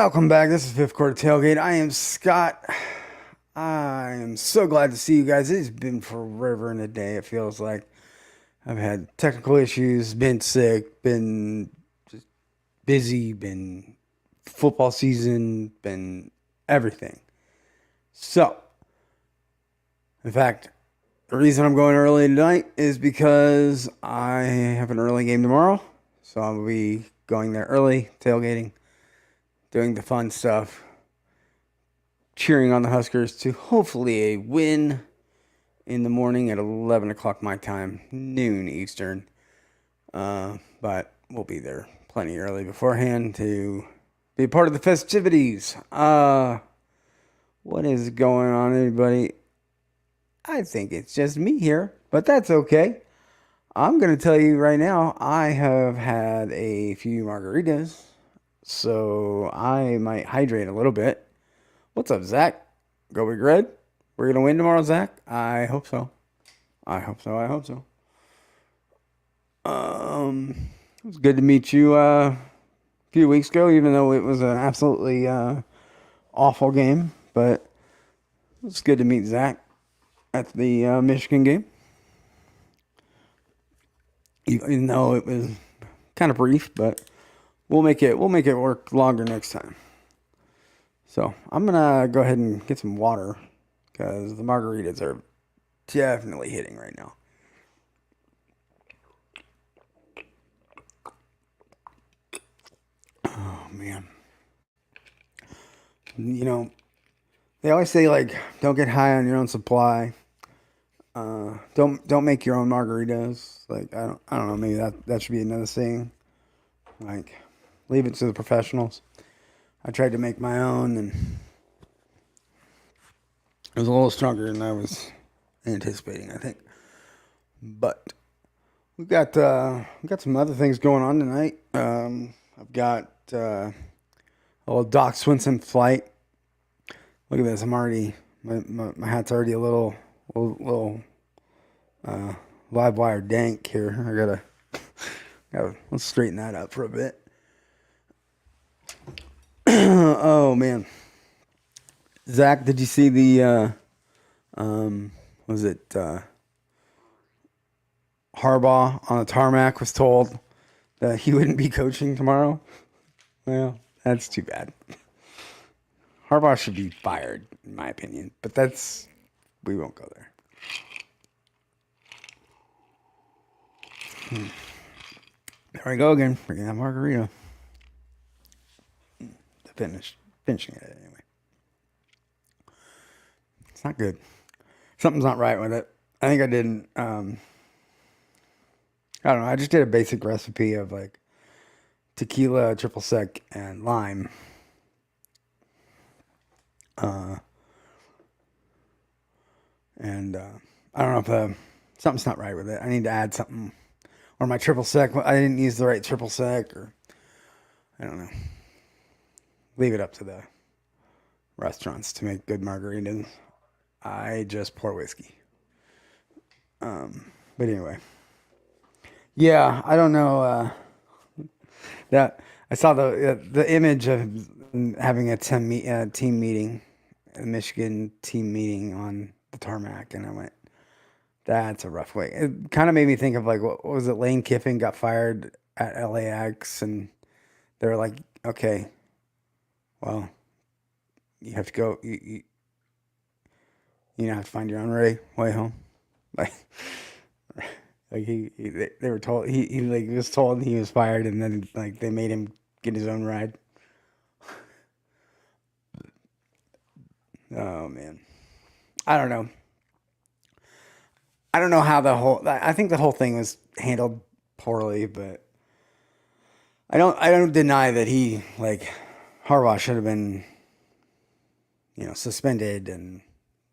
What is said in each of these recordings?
Welcome back. This is Fifth Quarter Tailgate. I am Scott. I am so glad to see you guys. It's been forever and a day, it feels like. I've had technical issues, been sick, been just busy, been football season, been everything. So, in fact, the reason I'm going early tonight is because I have an early game tomorrow. So I'll be going there early, tailgating, doing the fun stuff, cheering on the Huskers to hopefully a win in the morning at 11 o'clock my time, noon Eastern. But we'll be there plenty early beforehand to be a part of the festivities. What is going on, everybody? I think it's just me here, but that's okay. I'm going to tell you right now, I have had a few margaritas, so I might hydrate a little bit. What's up, Zach? Go Big Red? We're going to win tomorrow, Zach? I hope so. I hope so. I hope so. It was good to meet you a few weeks ago, even though it was an absolutely awful game. But it was good to meet Zach at the Michigan game. Even though it was kind of brief, but we'll make it work longer next time. So I'm gonna go ahead and get some water because the margaritas are definitely hitting right now. Oh man, you know they always say like don't get high on your own supply. Don't make your own margaritas. Like I don't know. Maybe that should be another thing. Like leave it to the professionals. I tried to make my own, and it was a little stronger than I was anticipating, I think. But we got some other things going on tonight. I've got a little Doc Swinsons flight. Look at this. I'm already my hat's already a little live wire dank here. I gotta let's straighten that up for a bit. Oh man, Zach, did you see the was it Harbaugh on the tarmac was told that he wouldn't be coaching tomorrow? Well, that's too bad. Harbaugh should be fired, in my opinion. But we won't go there. There we go again. Bringing that margarita. Finishing it anyway. It's not good. Something's not right with it. I think I didn't. I don't know. I just did a basic recipe of like tequila, triple sec, and lime. And I don't know if something's not right with it. I need to add something. Or my triple sec. I didn't use the right triple sec, or I don't know. Leave it up to the restaurants to make good margaritas. I just pour whiskey. But anyway, yeah, I don't know that I saw the image of having a team meeting, a Michigan team meeting on the tarmac, and I went, "That's a rough way." It kind of made me think of like what was it? Lane Kiffin got fired at LAX, and they were like, "Okay, well, you have to go. You have to find your own way home." Like, they were told he like was told he was fired, and then like they made him get his own ride. Oh man, I don't know. I don't know how I think the whole thing was handled poorly, but I don't deny that he like Harbaugh should have been suspended and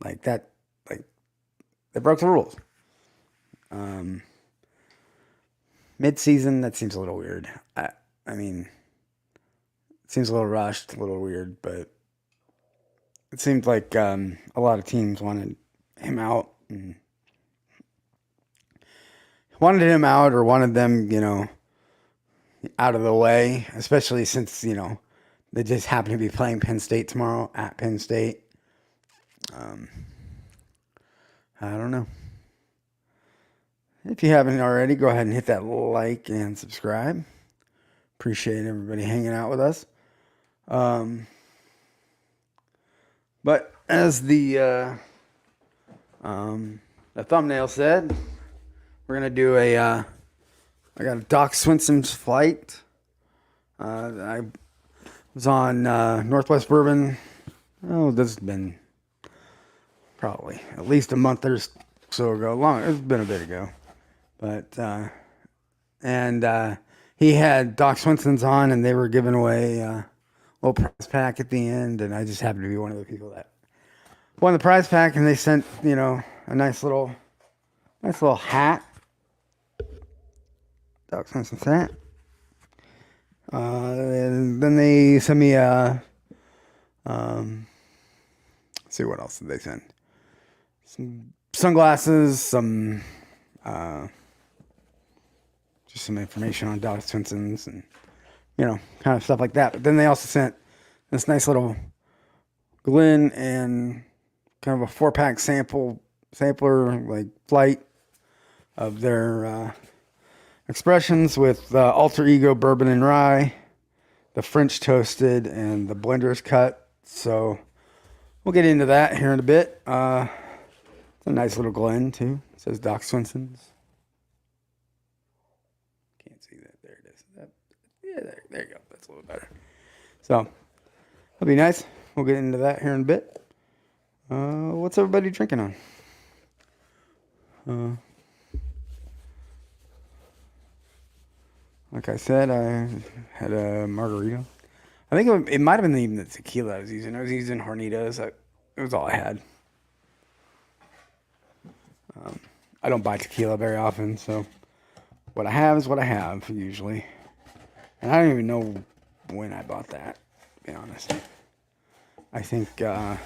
like that like they broke the rules. Mid-season, that seems a little weird. I mean, it seems a little rushed, a little weird, but it seemed like a lot of teams wanted him out and or wanted them, out of the way, especially since, they just happen to be playing Penn State tomorrow at Penn State. I don't know. If you haven't already, go ahead and hit that like and subscribe. Appreciate everybody hanging out with us. But as the thumbnail said, we're gonna do I got a Doc Swinsons flight. I was on Northwest Bourbon. Oh, this has been probably at least a month or so ago. It's been a bit ago, but he had Doc Swinsons on, and they were giving away a little prize pack at the end, and I just happened to be one of the people that won the prize pack, and they sent a nice little hat, Doc Swinsons hat. And then they sent me let's see, what else did they send? Some sunglasses, some just some information on Doc Swinsons, and kind of stuff like that. But then they also sent this nice little Glen and kind of a 4-pack sampler, like flight of their expressions with Alter Ego Bourbon and Rye, the French Toasted, and the Blender's Cut. So we'll get into that here in a bit. It's a nice little Glen too. It says Doc Swinsons. Can't see that. There it is. There you go. That's a little better. So that'll be nice. We'll get into that here in a bit. What's everybody drinking on? Like I said, I had a margarita. I think it might have been even the tequila I was using. I was using Hornitos. It was all I had. I don't buy tequila very often, so what I have is what I have usually. And I don't even know when I bought that, to be honest. I think that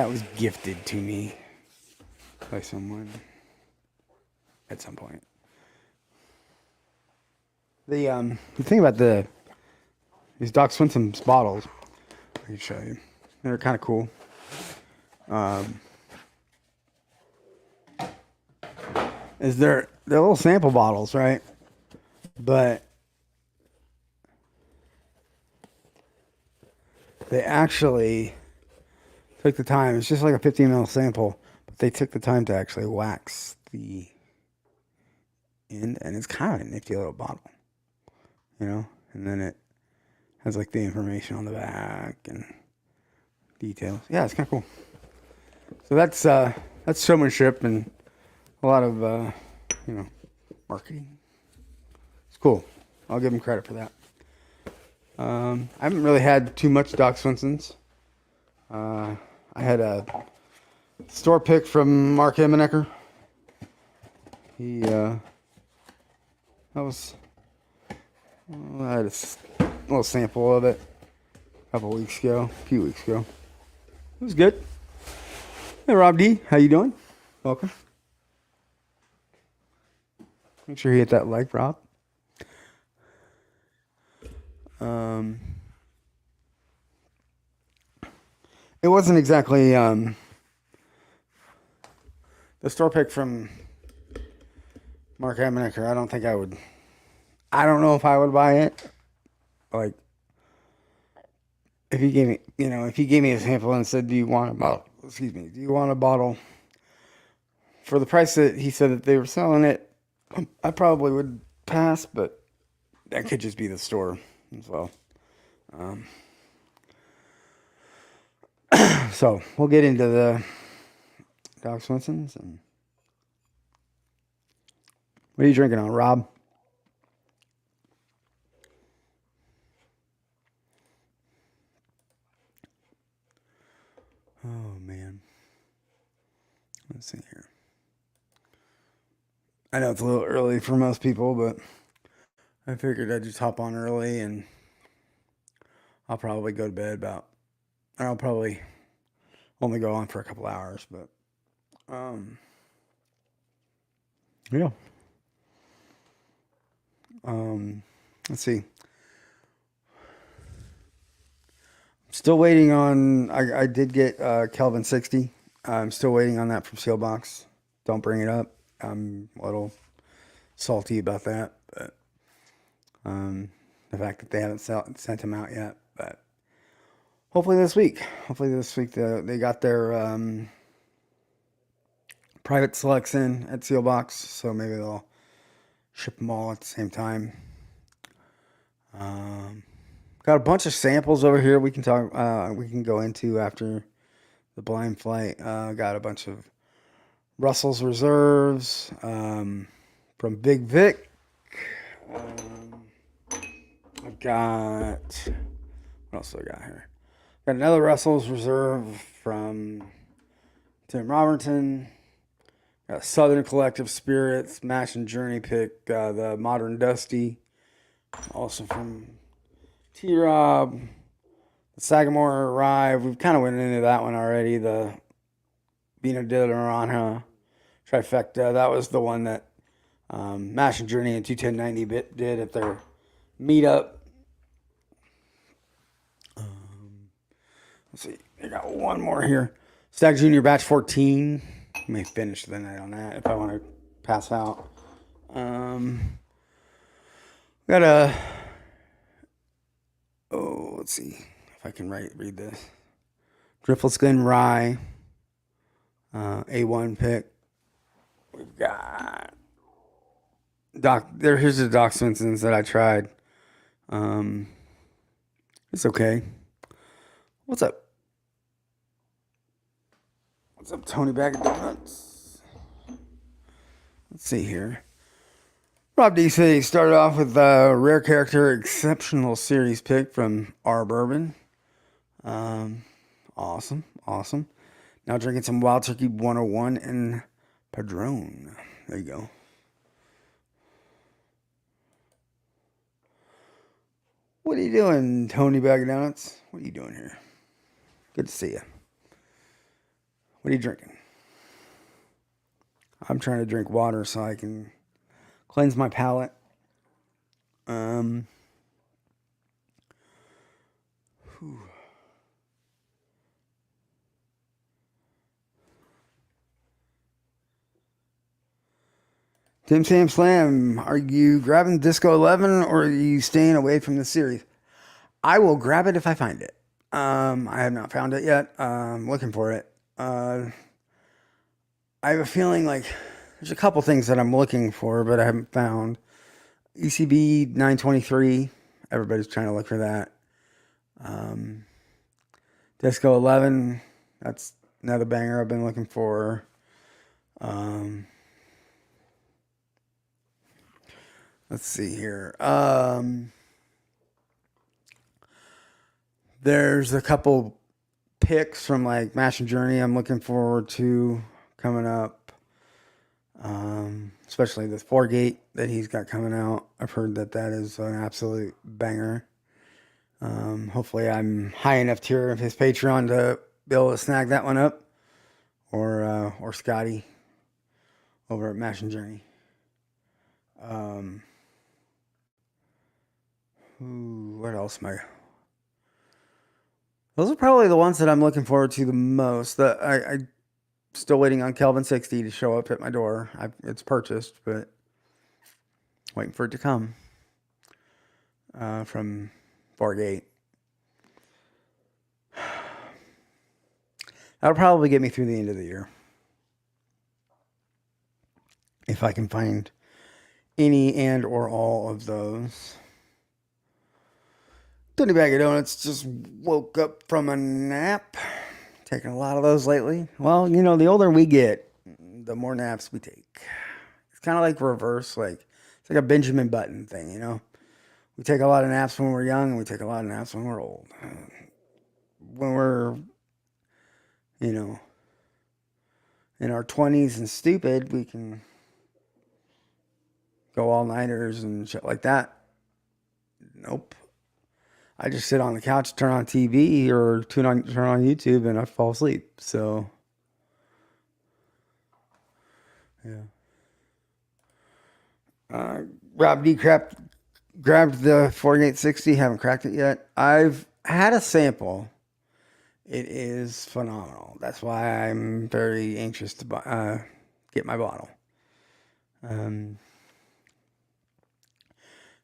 was gifted to me by someone at some point. The thing about these Doc Swinsons bottles, I can show you. They're kind of cool. Is they're little sample bottles, right? But they actually took the time. It's just like a 15 ml sample, but they took the time to actually wax the end, and it's kind of a nifty little bottle, and then it has like the information on the back and details. Yeah, it's kind of cool. So that's showmanship and a lot of marketing. It's cool. I'll give them credit for that. I haven't really had too much Doc Swinsons. I had a store pick from Mark Emenecker. I had a little sample of it a few weeks ago. It was good. Hey, Rob D, how you doing? Welcome. Make sure you hit that like, Rob. It wasn't exactly the store pick from Mark Emenecker. I don't know if I would buy it. Like, if he gave me a sample and said, do you want a bottle for the price that he said that they were selling it, I probably would pass, but that could just be the store as well. So we'll get into the Doc Swinsons. And what are you drinking on, Rob? Oh man, let's see here. I know it's a little early for most people, but I figured I'd just hop on early, and I'll probably go to bed I'll probably only go on for a couple hours, but yeah. Let's see. Still waiting on. I did get Kelvin 60. I'm still waiting on that from Sealbox. Don't bring it up. I'm a little salty about that, but the fact that they haven't sent them out yet. But hopefully this week. They got their private selects in at Sealbox, so maybe they'll ship them all at the same time. Got a bunch of samples over here we can talk. We can go into after the blind flight. Got a bunch of Russell's Reserves from Big Vic. I've got, what else do I got here? Got another Russell's Reserve from Tim Robertson. Got Southern Collective Spirits, Mash and Journey pick, the Modern Dusty, also from T-Rob. The Sagamore Rye, we've kind of went into that one already. The Vino de Naranja trifecta, that was the one that Mash and Journey and 21090 did at their meetup. Let's see, I got one more here. Stag Junior Batch 14. I may finish the night on that if I want to pass out. Got a, let's see if I can read this. Driftless Glen Rye, A1 pick. We've got here's the Doc Swinsons that I tried. It's okay. What's up? What's up, Tony Bag of Donuts? Let's see here. Rob D said he started off with a Rare Character Exceptional Series pick from our Bourbon. Awesome. Now drinking some Wild Turkey 101 and Padron. There you go. What are you doing, Tony Bag of Donuts? What are you doing here? Good to see you. What are you drinking? I'm trying to drink water so I can cleanse my palate. Tim Sam Slam, are you grabbing Disco 11 or are you staying away from the series? I will grab it if I find it. I have not found it yet. I'm looking for it. I have a feeling like there's a couple things that I'm looking for, but I haven't found. ECB 923. Everybody's trying to look for that. Disco 11. That's another banger I've been looking for. Let's see here. There's a couple picks from like Mash and Journey I'm looking forward to coming up. Especially this 4-gate that he's got coming out. I've heard that is an absolute banger. Hopefully I'm high enough tier of his Patreon to be able to snag that one up. Or Scotty over at Mash and Journey. What else am I? Those are probably the ones that I'm looking forward to the most. I'm still waiting on Kelvin 60 to show up at my door. It's purchased, but waiting for it to come from 4-gate. That'll probably get me through the end of the year. If I can find any and or all of those. Tony Bag of Donuts just woke up from a nap. Taking a lot of those lately. Well, the older we get, the more naps we take. It's kind of like reverse, it's like a Benjamin Button thing, We take a lot of naps when we're young, and we take a lot of naps when we're old. When we're, in our 20s and stupid, we can go all-nighters and shit like that. Nope. I just sit on the couch, turn on TV, or turn on YouTube, and I fall asleep. So, yeah. Rob D. Grabbed the 4860. Haven't cracked it yet. I've had a sample. It is phenomenal. That's why I'm very anxious to get my bottle. In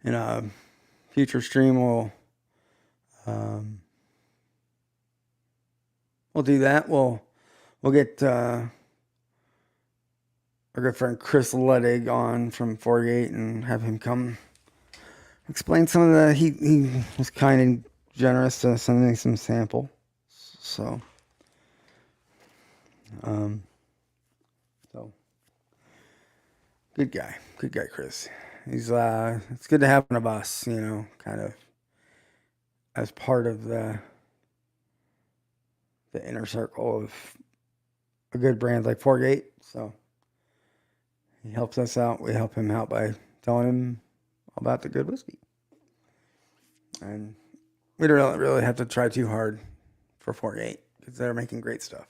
a future stream, um, we'll do that. We'll get our good friend Chris Ledig on from 48 and have him come explain some of the. He was kind and generous to sending some sample. So, so good guy, Chris. He's it's good to have one of us, kind of as part of the inner circle of a good brand like 48. So he helps us out. We help him out by telling him about the good whiskey, and we don't really have to try too hard for 48 because they're making great stuff.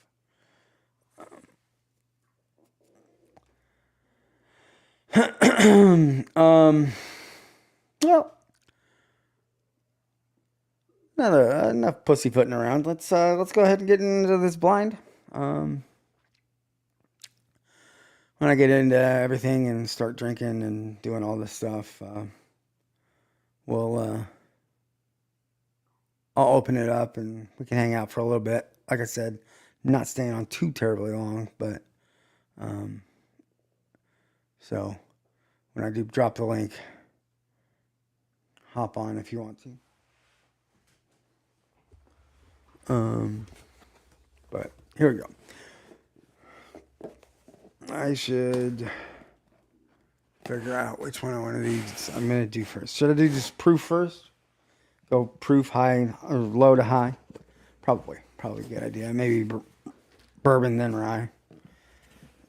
Well, enough pussyfooting around. Let's go ahead and get into this blind. When I get into everything and start drinking and doing all this stuff, I'll open it up and we can hang out for a little bit. Like I said, not staying on too terribly long, but so when I do drop the link, hop on if you want to. But here we go. I should figure out which one I want to do. I'm gonna do first. Should I do just proof first? Go proof high or low to high? Probably a good idea. Maybe bourbon then rye.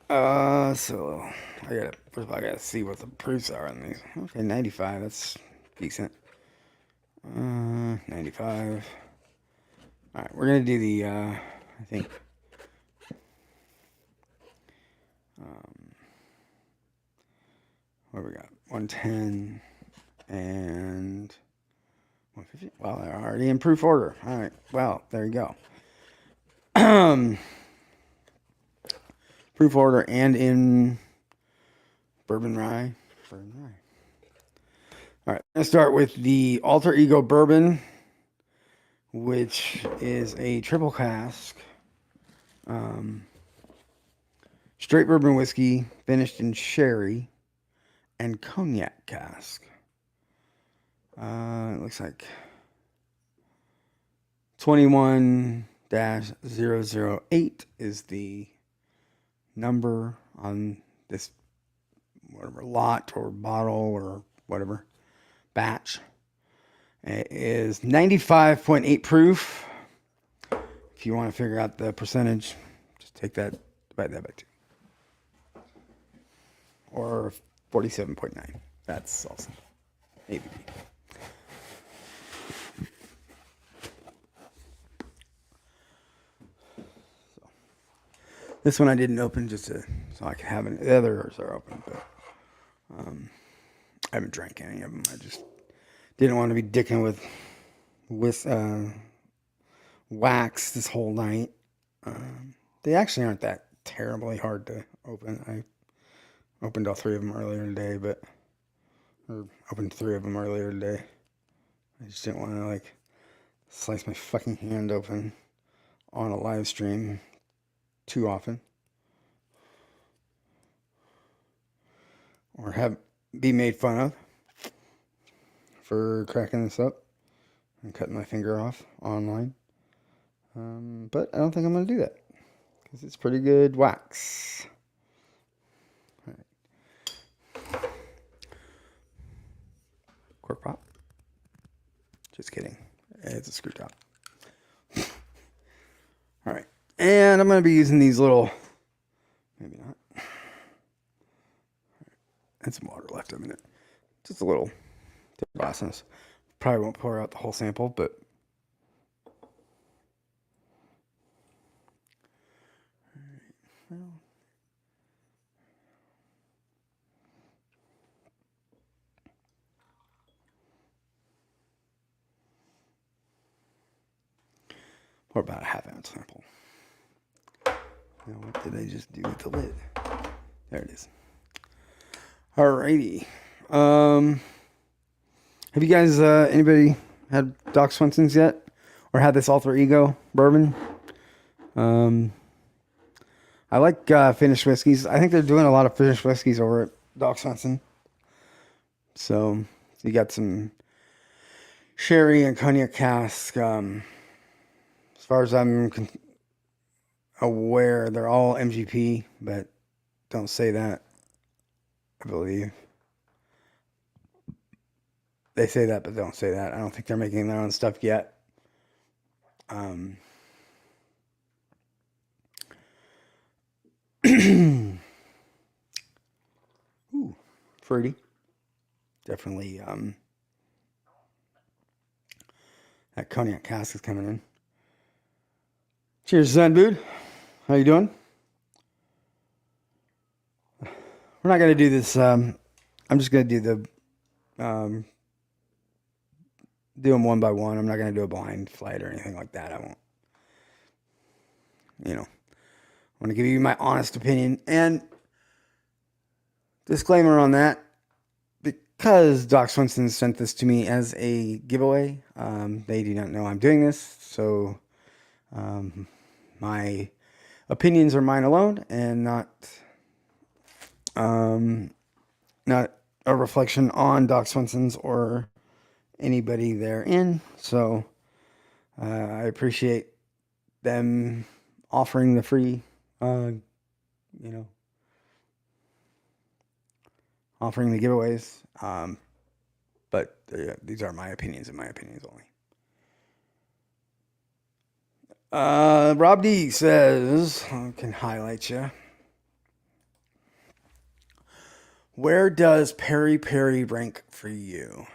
So first of all, I gotta see what the proofs are on these. Okay, 95. That's decent. 95. All right, we're gonna do the. I think. What do we got? 110 and 150. Well, they're already in proof order. All right. Well, there you go. Proof order and in bourbon rye. All right. Let's start with the Alter Ego Bourbon, which is a triple cask. Straight bourbon whiskey finished in sherry and cognac cask. It looks like 21-008 is the number on this whatever lot or bottle or whatever batch. It is 95.8 proof. If you want to figure out the percentage, just take that, divide that by 2. Or 47.9. That's awesome. ABV. So, this one I didn't open just so I could have it. The others are open, but I haven't drank any of them. I just didn't want to be dicking with wax this whole night. They actually aren't that terribly hard to open. I opened all 3 of them earlier today, opened 3 of them earlier today. I just didn't want to slice my fucking hand open on a live stream too often, or be made fun of for cracking this up and cutting my finger off online. But I don't think I'm going to do that because it's pretty good wax. All right. Cork pop. Just kidding. It's a screw top. All right. And I'm going to be using these little, maybe not. And some water left in it. Just a little process. Probably won't pour out the whole sample, but or about a half-ounce sample. Now, what did I just do with the lid? There it is. Alrighty. Have you guys, anybody had Doc Swinsons yet? Or had this alter ego bourbon? I like finished whiskeys. I think they're doing a lot of finished whiskeys over at Doc Swinsons. So you got some sherry and cognac cask. As far as I'm aware, they're all MGP, but don't say that. I believe they say that, but don't say that. I don't think they're making their own stuff yet. Ooh, fruity. Definitely. That cognac cask is coming in. Cheers, Zenbood. How you doing? We're not gonna do this. I'm just gonna do the do them one by one. I'm not gonna do a blind flight or anything like that. I won't. I want to give you my honest opinion and disclaimer on that. Because Doc Swinsons sent this to me as a giveaway, they do not know I'm doing this, so my opinions are mine alone and not a reflection on Doc Swinsons or anybody therein. So I appreciate them offering the free, offering the giveaways. But these are my opinions and my opinions only. Rob D says, I can highlight you. Where does Peri Peri rank for you?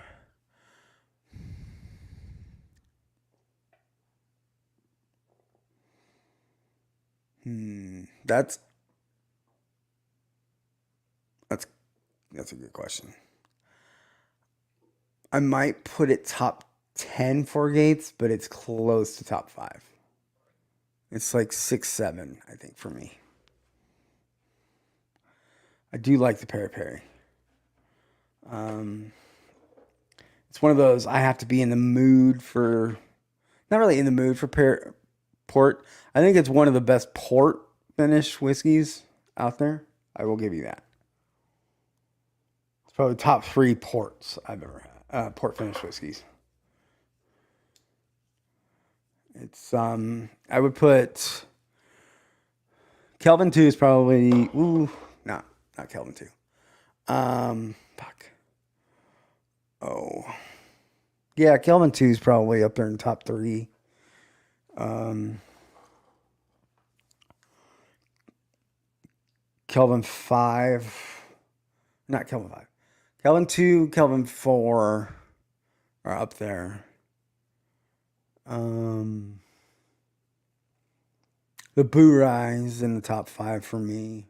That's a good question. I might put it top 10 for Gates, but it's close to top 5. It's like 6, 7, I think, for me. I do like the Peri Peri. It's one of those I have to be in the mood for, not really in the mood for port. I think it's one of the best port finish whiskeys out there. I will give you that. It's probably top 3 ports I've ever had. Port finish whiskeys. It's I would put Kelvin 2 is probably not Kelvin 2. Fuck. Oh. Yeah, Kelvin 2 is probably up there in top 3. Kelvin 5. Not Kelvin 5. Kelvin 2, Kelvin 4 are up there. The Boo Rise in the top 5 for me.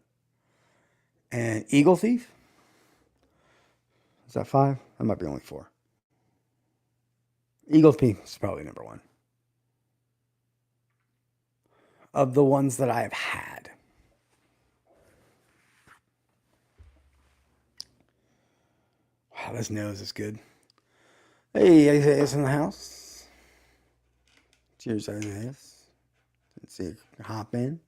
And Eagle Thief? Is that 5? That might be only 4. Eagle Thief is probably number 1. Of the ones that I have had. Wow, this nose is good. Hey, Isaiah's in the house. Cheers, Isaiah. Let's see, hop in.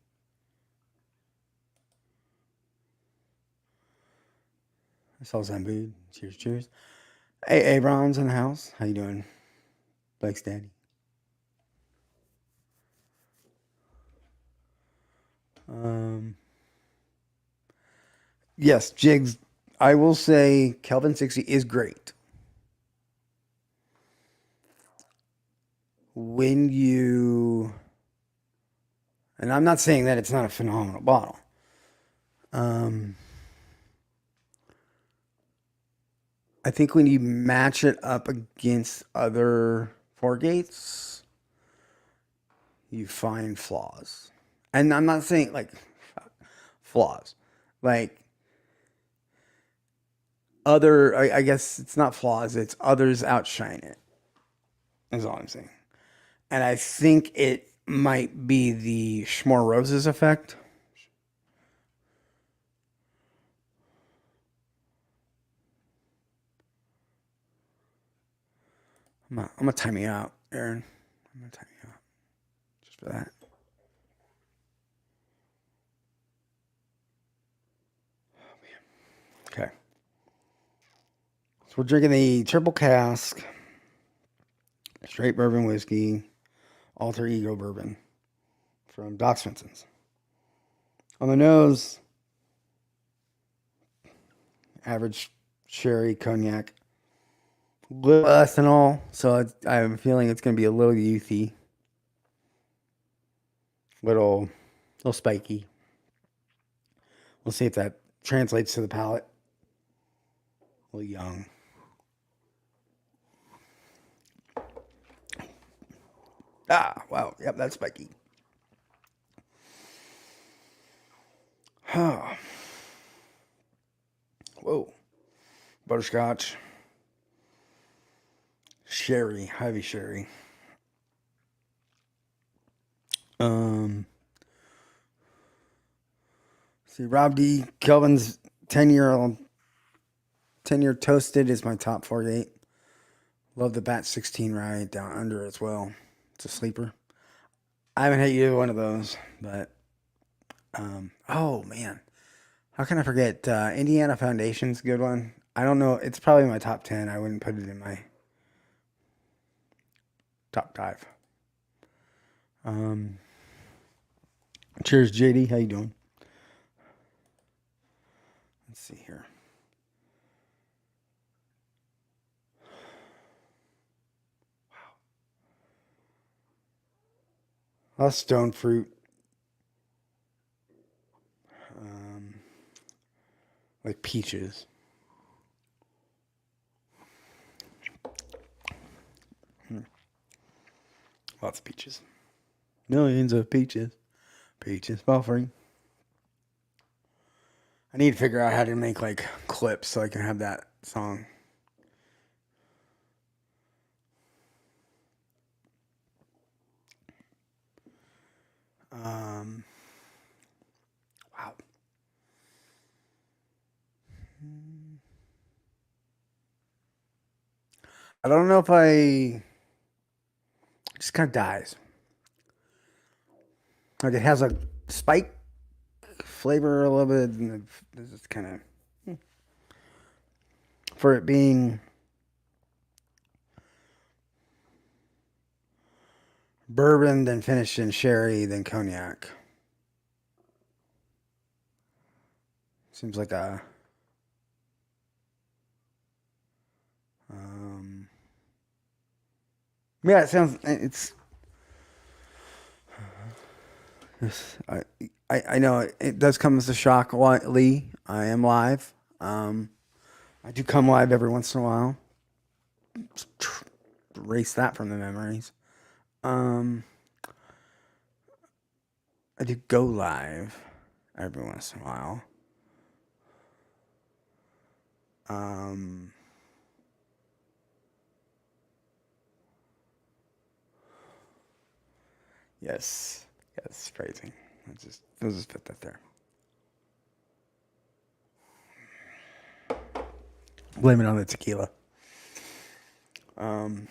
I saw Zambud. Cheers, cheers. Hey, Abron's in the house. How you doing? Blake's daddy. Yes, Jigs. I will say Kelvin 60 is great. When you, and I'm not saying that it's not a phenomenal bottle. I think when you match it up against other Four Gates, you find flaws. And I'm not saying like flaws. Like I guess it's not flaws, it's others outshine it. Is all I'm saying. And I think it might be the Schmore Roses effect. I'm gonna time you out, Aaron. I'm gonna time you out just for that. Okay. So we're drinking the triple cask straight bourbon whiskey alter ego bourbon from Doc Swinsons. On the nose, average sherry cognac, a little ethanol, so I'm feeling it's going to be a little youthy, little spiky. We'll see if that translates to the palate. A little young. Ah, wow. Yep, that's spiky. Whoa. Butterscotch. Sherry. Heavy sherry. See, Rob D. Kelvin's 10-year toasted is my top 48. Love the Bat 16 rye down under as well. It's a sleeper. I haven't had either one of those, but oh man, how can I forget? Indiana Foundation's a good one. I don't know. It's probably my top 10. I wouldn't put it in my top 5. Cheers, JD. How you doing? Let's see here. Wow. Stone fruit. Like peaches. Lots of peaches. Millions of peaches. Peaches fall free. I need to figure out how to make like clips so I can have that song. Wow. I don't know if it just kind of dies. Like it has a spike flavor a little bit, and it's kind of for it being bourbon, then finished in sherry, then cognac. Seems like a yeah. It's I know it does come as a shock, Lee. I am live. I do come live every once in a while. Erase that from the memories. I do go live every once in a while. Yes, phrasing. Let's just put that there. Blame it on the tequila. Baller,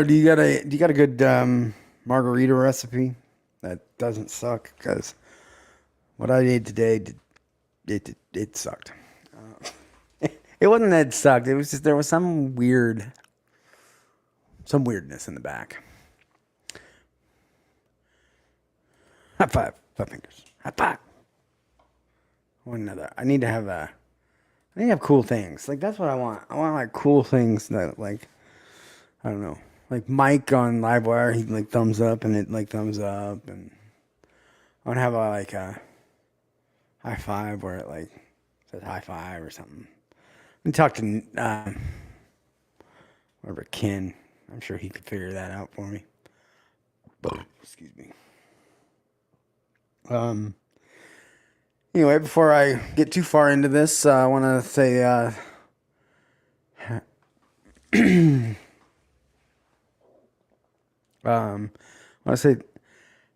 do you got a good margarita recipe that doesn't suck? Because what I did today it sucked. It wasn't that it sucked. It was just there was some weirdness in the back. High five, 5 fingers. High five. One another. I need to have cool things. Like that's what I want. I want like cool things that like I don't know. Like Mike on Livewire, he like thumbs up and it like thumbs up, and I want to have a high five where it like says high five or something. And talk to whatever Ken. I'm sure he could figure that out for me. Excuse me. Anyway, before I get too far into this, I want to say I want to say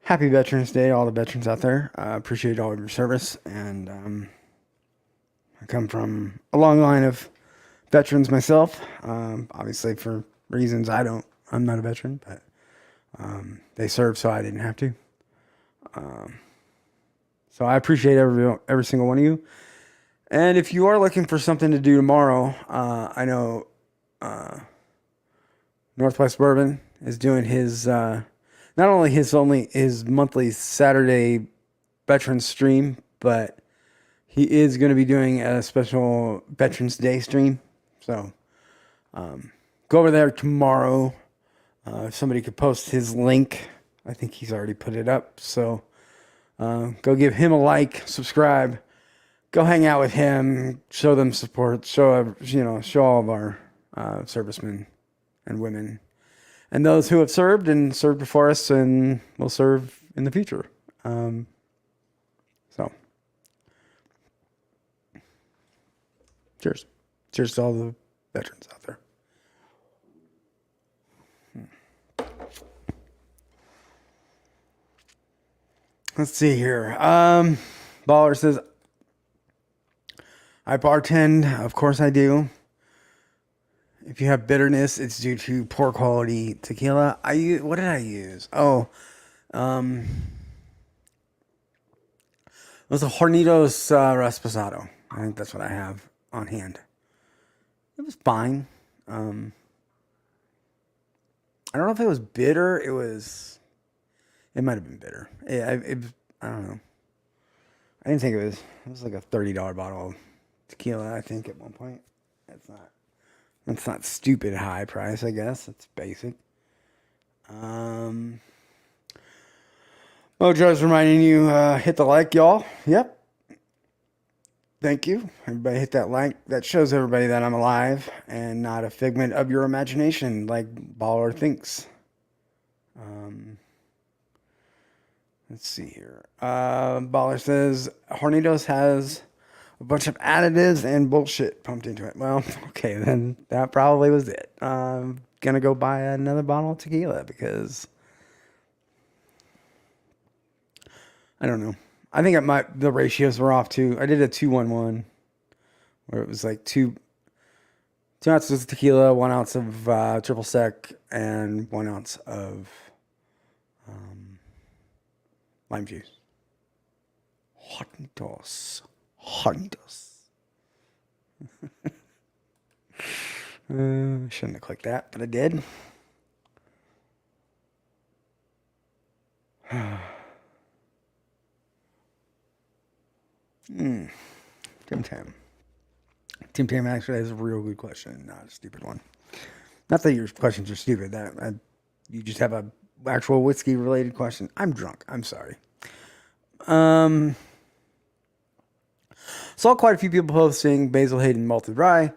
happy Veterans Day to all the veterans out there. I appreciate all of your service. And I come from a long line of veterans myself. Obviously, for reasons I'm not a veteran, but they served so I didn't have to. So I appreciate every single one of you. And if you are looking for something to do tomorrow, I know Northwest Bourbon is doing his not only his monthly Saturday veterans stream, but he is going to be doing a special Veterans Day stream. So go over there tomorrow. If somebody could post his link, I think he's already put it up. So go give him a like, subscribe, go hang out with him, show them support, show all of our servicemen and women, and those who have served and served before us and will serve in the future. So, cheers. Cheers to all the veterans out there. Let's see here. Baller says, I bartend. Of course I do. If you have bitterness, it's due to poor quality tequila. What did I use? Oh, it was a Hornitos Reposado. I think that's what I have on hand. It was fine. I don't know if it was bitter. It might have been bitter. I don't know. I didn't think it was like a $30 bottle of tequila, I think, at one point. That's not stupid high price, I guess. It's basic. Mojo's reminding you, hit the like, y'all. Yep. Thank you. Everybody hit that like. That shows everybody that I'm alive and not a figment of your imagination like Baller thinks. Let's see here. Baller says, Hornitos has a bunch of additives and bullshit pumped into it. Well, okay, then that probably was it. I'm gonna go buy another bottle of tequila because I don't know. I think the ratios were off too. I did a 2-1-1 where it was like two ounces of tequila, 1 ounce of triple sec, and 1 ounce of lime juice. Hornitos. Shouldn't have clicked that, but I did. Tim Tam actually has a real good question, not a stupid one. Not that your questions are stupid. You just have a actual whiskey related question. I'm drunk. I'm sorry. Saw quite a few people posting Basil Hayden malted rye.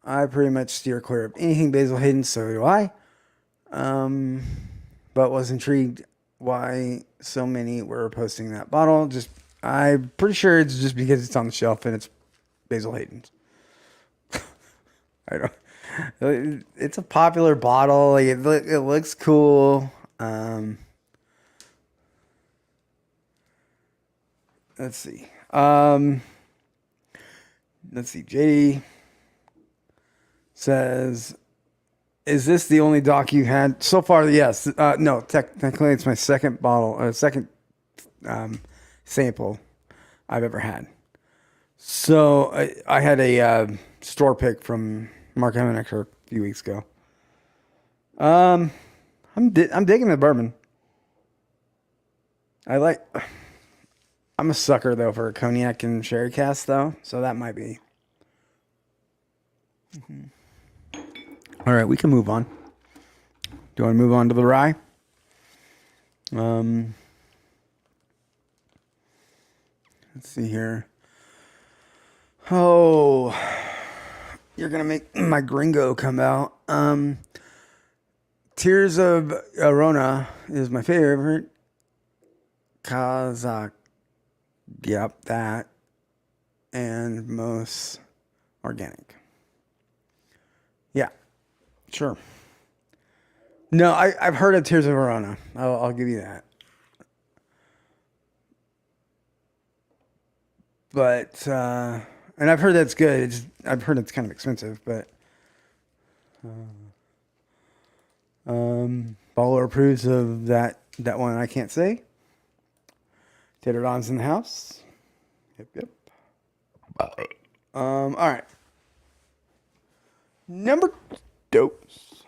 I pretty much steer clear of anything Basil Hayden, so do I. But was intrigued why so many were posting that bottle. I'm pretty sure it's just because it's on the shelf and it's Basil Hayden's. I don't. It's a popular bottle. Like it looks cool. Let's see. JD says, "Is this the only Doc you had so far?" Yes. No. Technically, it's my second bottle, second sample I've ever had. So I had a store pick from Mark Heminecker a few weeks ago. I'm digging the bourbon. I'm a sucker though for a cognac and sherry cask though, so that might be. All right, we can move on. Do you want to move on to the rye? Let's see here. Oh, you're gonna make my gringo come out. Tears of Arona is my favorite. Kazakh. Yep, that. And most organic. Yeah, sure. No, I've heard of Tears of Verona. I'll give you that. But and I've heard that's good. I've heard it's kind of expensive, but Baller approves of that one. I can't say. Tater Don's in the house. Yep, yep. All right. Number dose.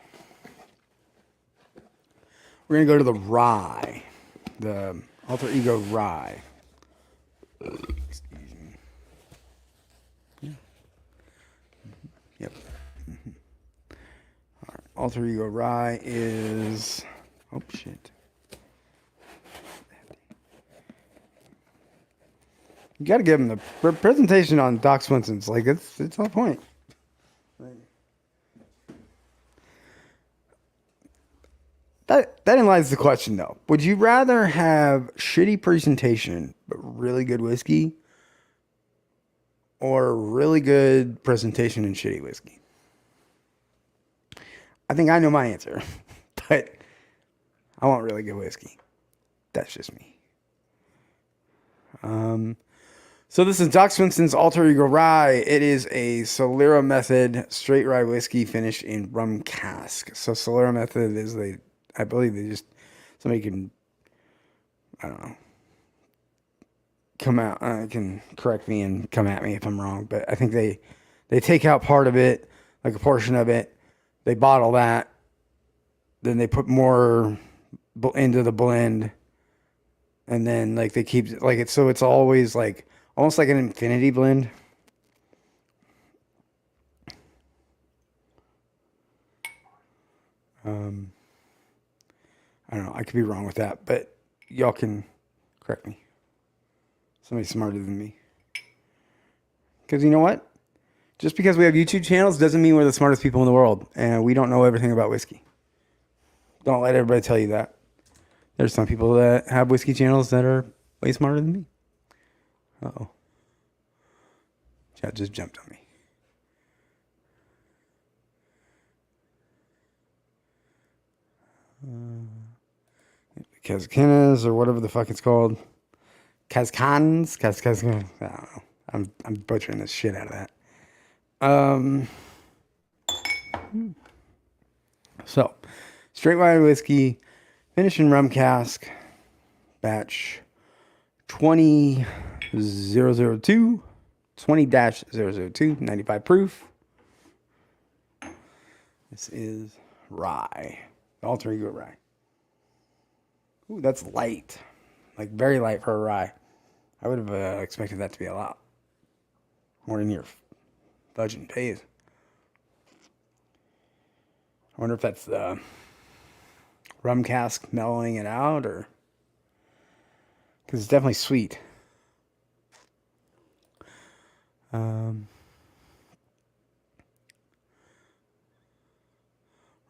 We're gonna go to the rye, the alter ego rye. Excuse me. Yeah. Yep. All right. Alter ego rye is. Oh shit. You got to give him the presentation on Doc Swinsons. Like it's on point. That lies the question though. Would you rather have shitty presentation but really good whiskey, or really good presentation and shitty whiskey? I think I know my answer, but I want really good whiskey. That's just me. So this is Doc Swinson's Alter Ego Rye. It is a Solera Method straight rye whiskey finished in rum cask. So Solera Method is I believe somebody can, I don't know, come out, can correct me and come at me if I'm wrong, but I think they take out part of it, like a portion of it, they bottle that, then they put more into the blend, and then like they keep like it, so it's always like almost like an infinity blend. I don't know. I could be wrong with that, but y'all can correct me. Somebody smarter than me. Because you know what? Just because we have YouTube channels doesn't mean we're the smartest people in the world, and we don't know everything about whiskey. Don't let everybody tell you that. There's some people that have whiskey channels that are way smarter than me. Uh-oh. Chat just jumped on me. Kazkanas or whatever the fuck it's called. Kazkans? I don't know. I'm butchering the shit out of that. So, straight rye whiskey, finished in rum cask, batch 20002, 20-002, 95 proof. This is rye, alter ego rye. Ooh, that's light, like very light for a rye. I would have expected that to be a lot more in your budget pays. I wonder if that's the rum cask mellowing it out, or because it's definitely sweet.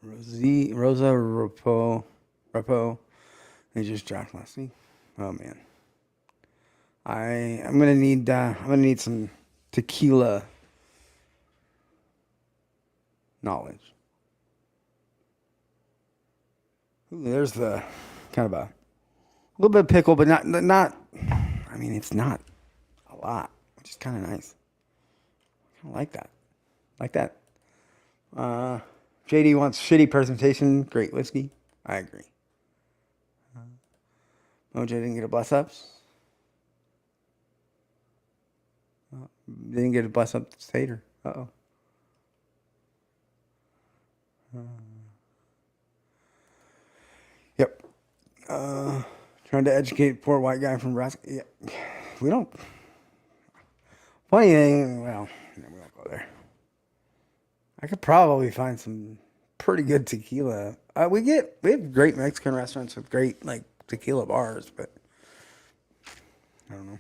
Rosa Repo. They just dropped last week. Oh man, I'm gonna need some tequila knowledge. Ooh, there's the kind of a little bit of pickle, but not. I mean, it's not a lot, which is kind of nice. I like that. Like that. JD wants shitty presentation, great whiskey. I agree. OJ didn't get a bless ups. Didn't get a bless up Tater. Uh-oh. Yep. Trying to educate poor white guy from Nebraska. Yeah. We don't. Funny thing, well, we won't go there. I could probably find some pretty good tequila. We have great Mexican restaurants with great like tequila bars, but I don't know.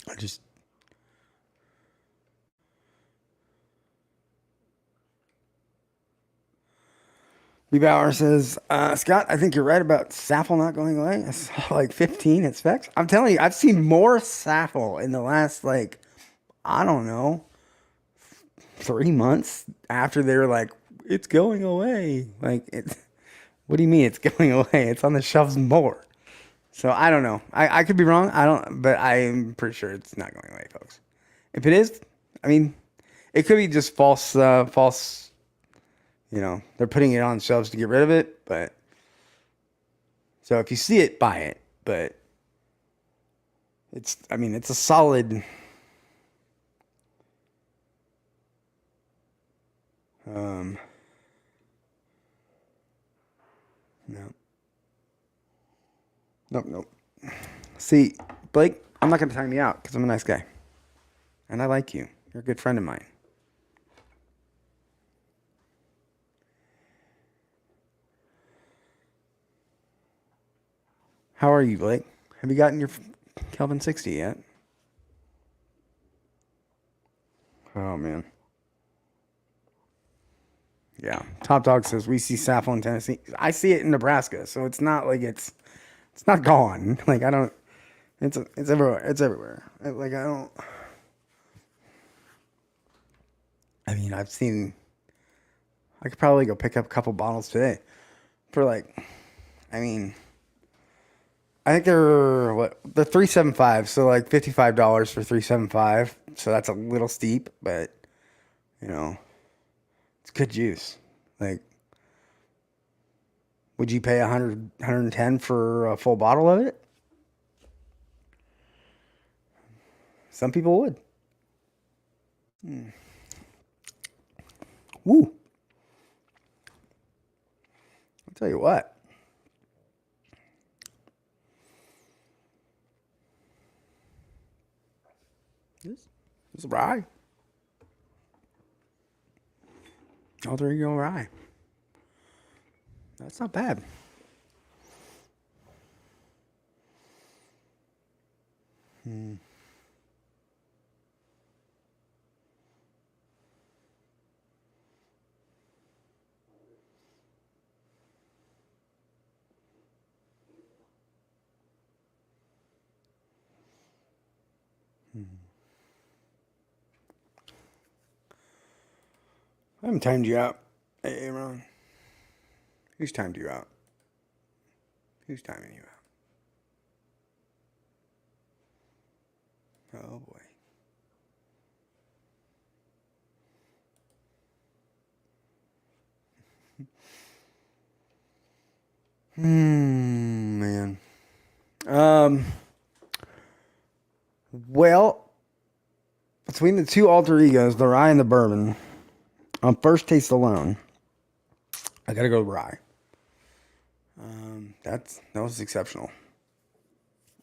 I just B. Bauer says, Scott, I think you're right about Saffel not going away. I saw like 15 at Specs. I'm telling you, I've seen more Saffel in the last, like, I don't know, 3 months after they were like it's going away. Like it's what do you mean it's going away? It's on the shelves more. So I don't know. I could be wrong. I don't, but I'm pretty sure it's not going away, folks. If it is, I mean, it could be just false. They're putting it on shelves to get rid of it. But so if you see it, buy it. But it's a solid. Um, no, nope, nope. See, Blake, I'm not gonna time you out because I'm a nice guy, and I like you. You're a good friend of mine. How are you, Blake? Have you gotten your Kelvin 60 yet? Oh man. Yeah. Top Dog says we see Saffron in Tennessee. I see it in Nebraska, so it's not like it's not gone. Like I don't. It's everywhere. It's everywhere. Like I don't. I mean, I've seen. I could probably go pick up a couple bottles today, for like. I mean, I think they're what they're 375, so like $55 for 375. So that's a little steep, but you know, it's good juice. Like, would you pay 110 for a full bottle of it? Some people would. Woo! I'll tell you what. This is rye. Oh, there you go, rye. That's not bad. I haven't timed you out. Hey, Ron. Who's timed you out? Who's timing you out? Oh boy. Man. Um. Well, between the two alter egos, the rye and the bourbon, on first taste alone, I gotta go rye. That was exceptional.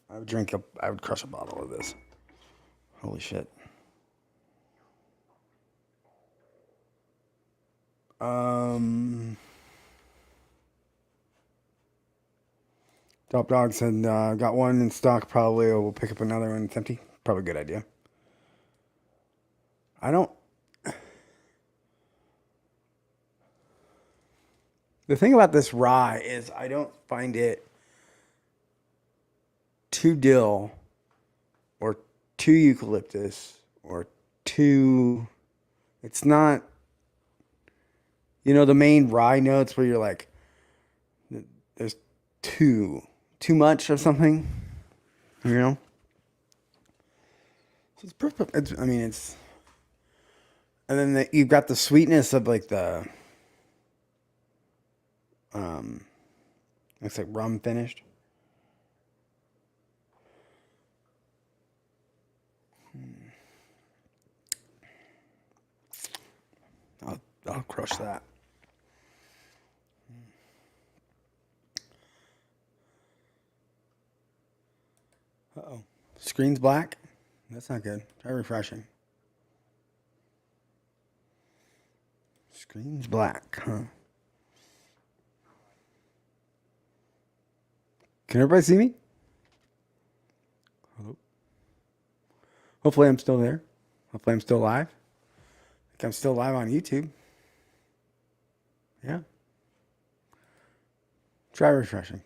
I would crush a bottle of this. Holy shit. Um, Top Dog said, got one in stock probably, or we'll pick up another when it's empty. Probably a good idea. I don't. The thing about this rye is I don't find it too dill or too eucalyptus or too. It's not, the main rye notes where you're like, there's too much of something, you know? So it's perfect. It's, and then you've got the sweetness of like um, it's like rum finished. I'll crush that. Uh-oh. Screen's black? That's not good. Try refreshing. Screen's black, huh? Can everybody see me? Hello? Hopefully I'm still there. Hopefully I'm still live. I think I'm still live on YouTube. Yeah. Try refreshing.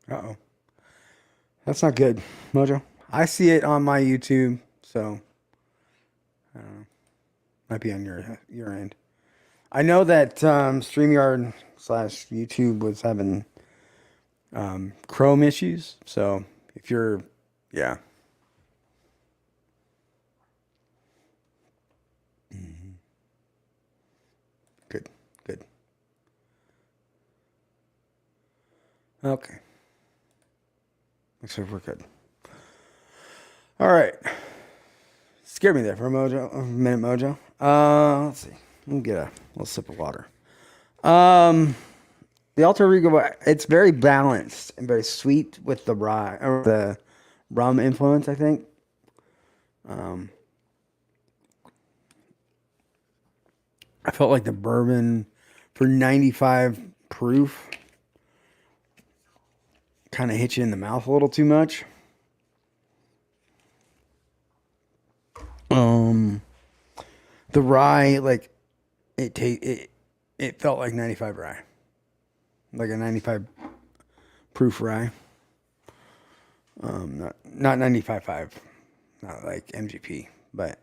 Uh-oh. That's not good, Mojo. I see it on my YouTube, So might be on your end. I know that StreamYard slash YouTube was having Chrome issues. So if you're, yeah. Good, good. Okay. Looks like we're good. All right. Scared me there for a minute, Mojo. Let's see. Let me get a little sip of water. The Alter Ego, it's very balanced and very sweet with the rye or the rum influence, I think. I felt like the bourbon for 95 proof kind of hit you in the mouth a little too much. The rye, like it felt like 95 rye, like a 95 proof rye. Not 95.5, not like MGP, but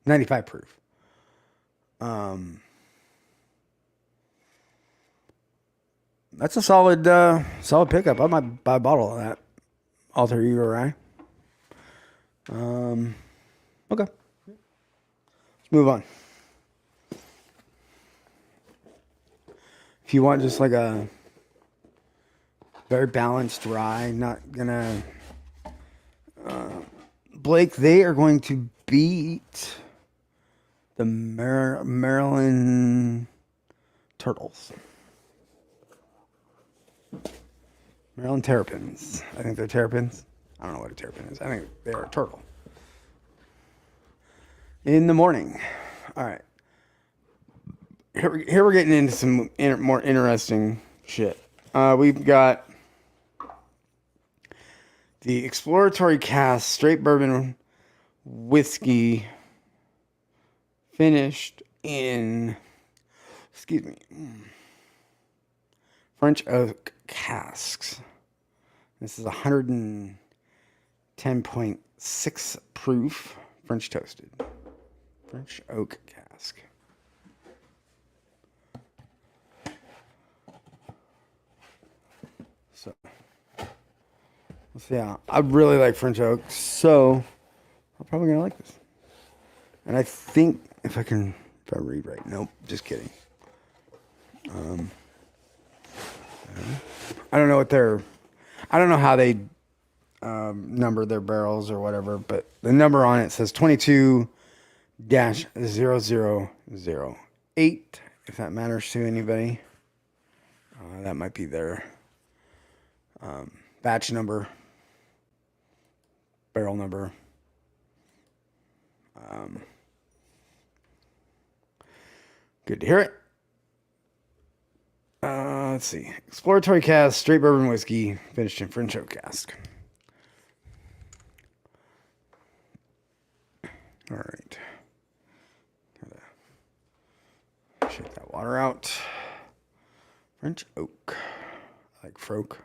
95 proof. That's a solid pickup. I might buy a bottle of that Alter Ego rye. Okay. Let's move on. If you want just like a very balanced rye, not gonna... Blake, they are going to beat the Maryland Turtles. Maryland Terrapins. I think they're Terrapins. I don't know what a terrapin is. I think they're a turtle. In the morning. All right. Here we're getting into some more interesting shit. We've got the exploratory cask straight bourbon whiskey finished in, excuse me, French oak casks. This is 110.6 proof French toasted. French oak cask. So, yeah, I really like French oak, so I'm probably gonna like this. And I think if I read right, nope, just kidding. I don't know how they number their barrels or whatever, but the number on it says 22-0008, if that matters to anybody. That might be their batch number, barrel number. Good to hear it. Let's see. Exploratory cask, straight bourbon whiskey, finished in French oak cask. All right. Gotta shake that water out. French oak. I like froke.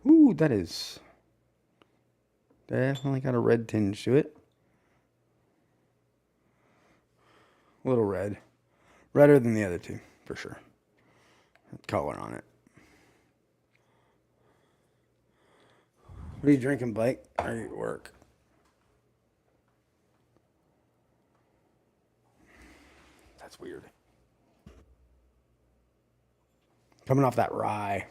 Ooh, that is definitely got a red tinge to it. A little red. Redder than the other two, for sure. Color on it. What are you drinking, Blake? Are you at work? That's weird. Coming off that rye.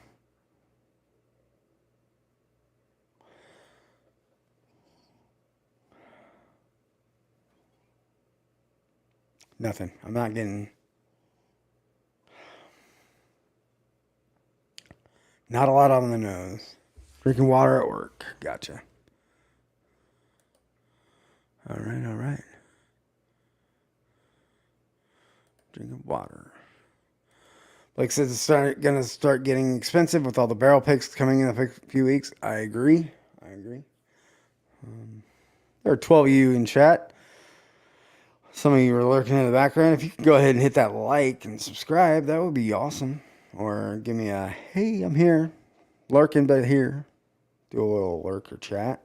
Nothing. I'm not getting... Not a lot on the nose. Drinking water at work. Gotcha. All right, all right. Drinking water. Blake says it's going to start getting expensive with all the barrel picks coming in a few weeks. I agree. There are 12 of you in chat. Some of you are lurking in the background. If you could go ahead and hit that like and subscribe, that would be awesome. Or give me a, hey, I'm here. Lurking, but here. Do a little lurker chat.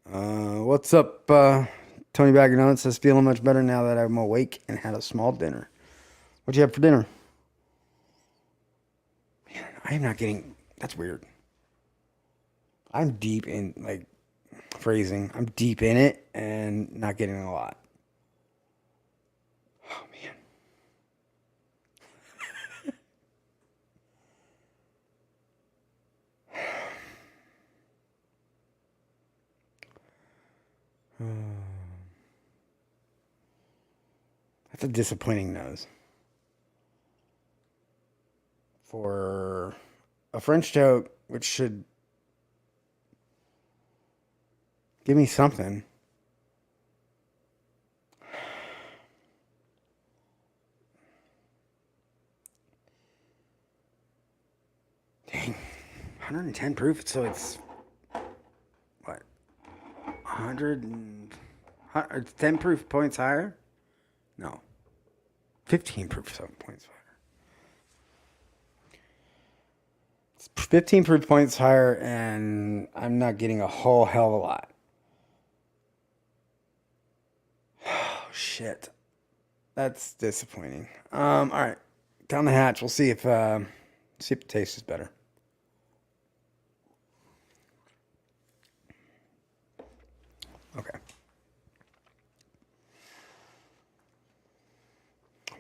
What's up, Tony Baggernone says, feeling much better now that I'm awake and had a small dinner. What'd you have for dinner? Man, I am not getting. That's weird. I'm deep in, like, phrasing. I'm deep in it and not getting a lot. Oh, man. That's a disappointing nose. For a French toast, which should give me something. Dang. 110 proof, so it's what? 100 and it's 10 proof points higher? No. 15 proof 7 points higher. It's 15 proof points higher, and I'm not getting a whole hell of a lot. Oh, shit. That's disappointing. All right. Down the hatch. We'll see if the taste is better. Okay.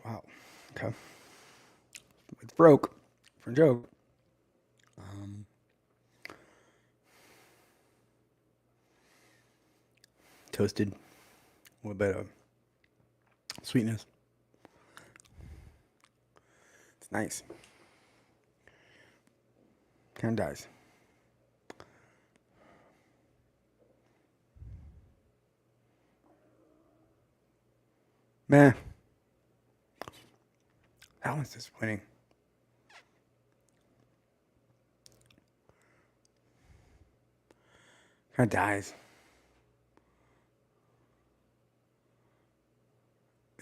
Wow. Okay. It's broke for a joke. Toasted. A little bit of sweetness. It's nice. Kind of dies. Man. That one's disappointing. Kind of dies.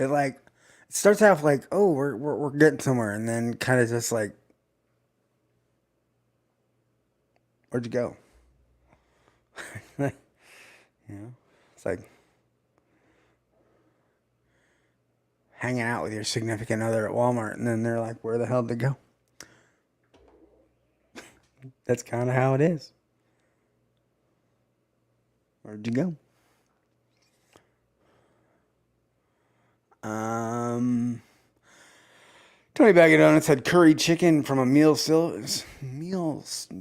It starts off like, oh, we're getting somewhere, and then kind of just like, where'd you go? You know, it's like hanging out with your significant other at Walmart, and then they're like, where the hell did they go? That's kind of how it is. Where'd you go? Tony Bag of Donuts had curry chicken from a meals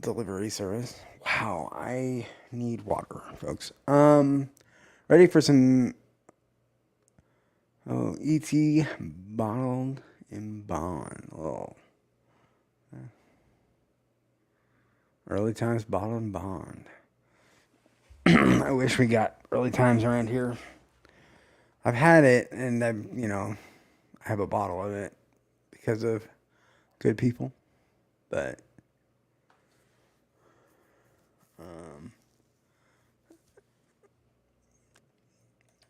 delivery service. Wow, I need water, folks. Ready for some ET bottled in bond. Oh. Early times bottled in bond. I wish we got early times around here. I've had it, and I have a bottle of it because of good people, but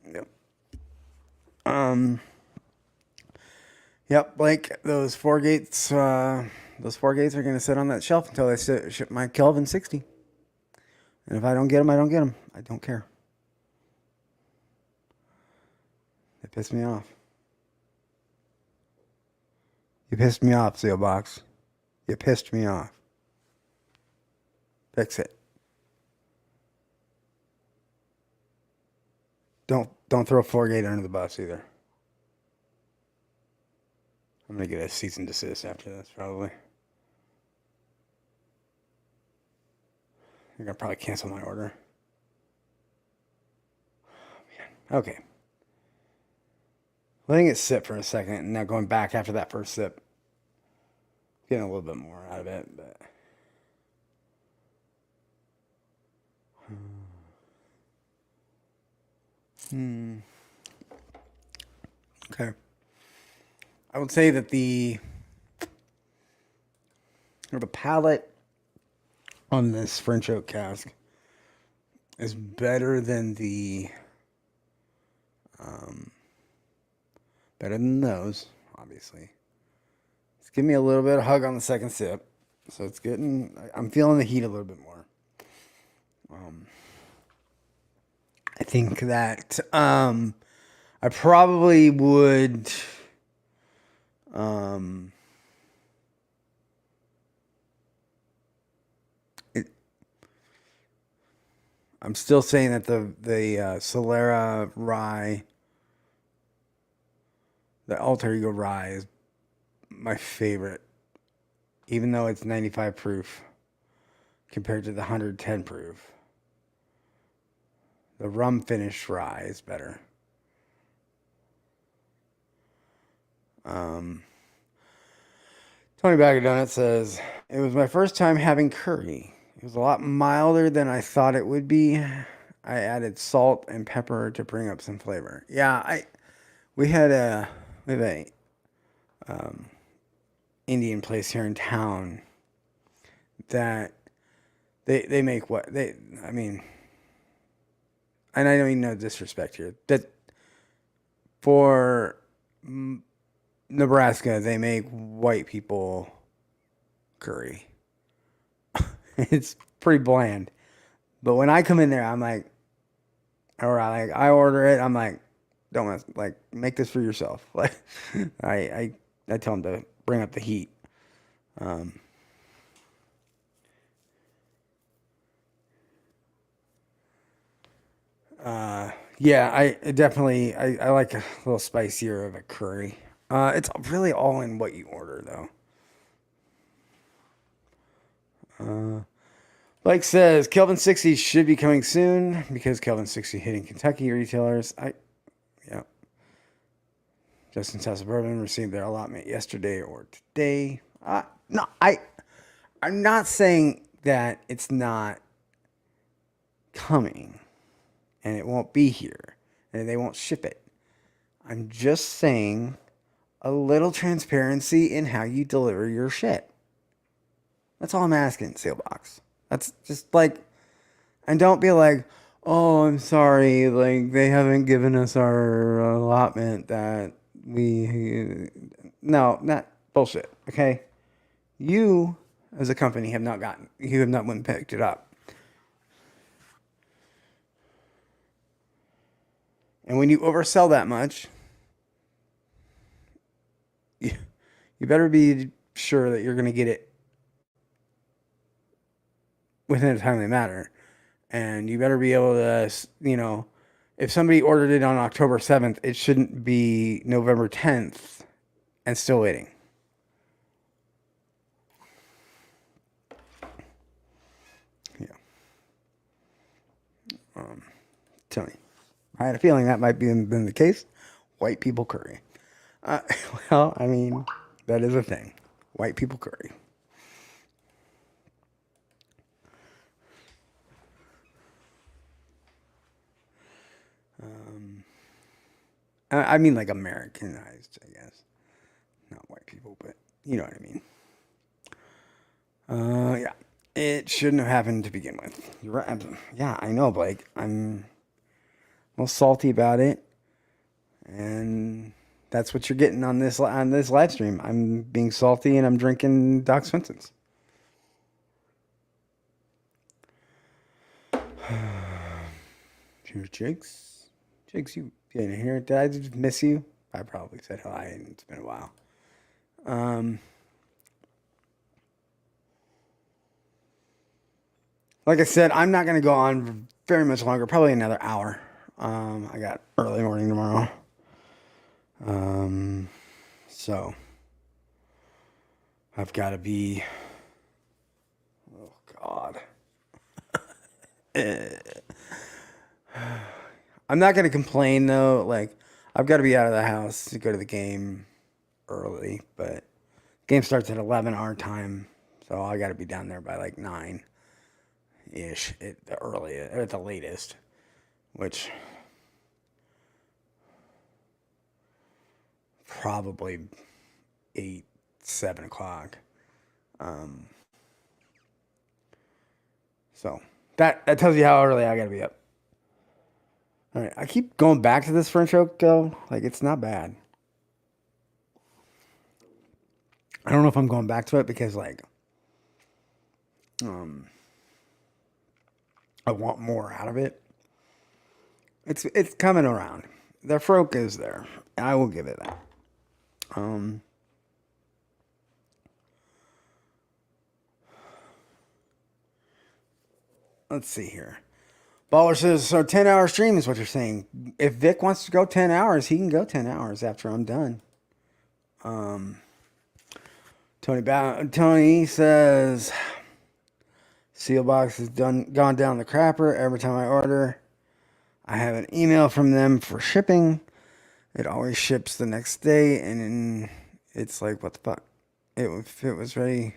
yep. Yep, like those four gates are going to sit on that shelf until I ship my Kelvin 60. And if I don't get them, I don't get them. I don't care. They piss me off. You pissed me off, Seal Box. You pissed me off. Fix it. Don't throw 4-gate under the bus either. I'm gonna get a cease and desist after this, probably. I'm gonna probably cancel my order. Oh, man. Okay. Letting it sit for a second and now going back after that first sip. Getting a little bit more out of it, but okay. I would say that the palate on this French oak cask is better than better than those, obviously. It's giving me a little bit of hug on the second sip, so I'm feeling the heat a little bit more. I think that I probably would. Um, it, I'm still saying that the Solera rye, the Alter Ego rye, is my favorite, even though it's 95 proof compared to the 110 proof. The rum finished rye is better. Um, Tony Bag of Donuts says, it was my first time having curry. It was a lot milder than I thought it would be. I added salt and pepper to bring up some flavor. Yeah, we had a um, Indian place here in town that they make what they I mean, and I don't mean no disrespect here. That for Nebraska, they make white people curry. It's pretty bland. But when I come in there, I'm like, I order it. I'm like, don't mess, like make this for yourself. Like, I tell them to bring up the heat. Um, yeah, I definitely I like a little spicier of a curry. It's really all in what you order though. Like says, Kelvin 60 should be coming soon because Kelvin 60 hitting Kentucky retailers. Yeah. Justin's House of Bourbon received their allotment yesterday or today. No, I'm not saying that it's not coming and it won't be here and they won't ship it. I'm just saying a little transparency in how you deliver your shit. That's all I'm asking, Sealbox. That's just like, and don't be like, oh, I'm sorry, like they haven't given us our allotment that we. No, not bullshit. Okay, you as a company have not gotten, you have not went and picked it up. And when you oversell that much, you, you better be sure that you're going to get it within a timely manner. And you better be able to, if somebody ordered it on October 7th, it shouldn't be November 10th and still waiting. Yeah. Tell me. I had a feeling that might be been the case. White people curry. Uh, well, I mean, that is a thing. White people curry. I mean, like Americanized, I guess. Not white people, but you know what I mean. Yeah. It shouldn't have happened to begin with. You're right. Yeah, I know, Blake. I'm a little salty about it, and that's what you're getting on this live stream. I'm being salty, and I'm drinking Doc Swinsons. Cheers, Jakes. Jakes, you didn't hear it? Did I just miss you? I probably said hi, and it's been a while. Like I said, I'm not going to go on very much longer, probably another hour. I got early morning tomorrow. So I've got to be, oh God. I'm not going to complain though. Like, I've got to be out of the house to go to the game early, but game starts at 11 our time. So I got to be down there by like 9 ish at the earliest, or at the latest, which probably 8, 7 o'clock. So that tells you how early I got to be up. All right, I keep going back to this French oak though. Like it's not bad. I don't know if I'm going back to it because like I want more out of it. It's coming around. The froke is there. I will give it that. Um, let's see here. Baller says, so 10-hour stream is what you're saying. If Vic wants to go 10 hours, he can go 10 hours after I'm done. Tony says, Seal box has gone down the crapper every time I order. I have an email from them for shipping. It always ships the next day, and it's like, what the fuck? If it was ready.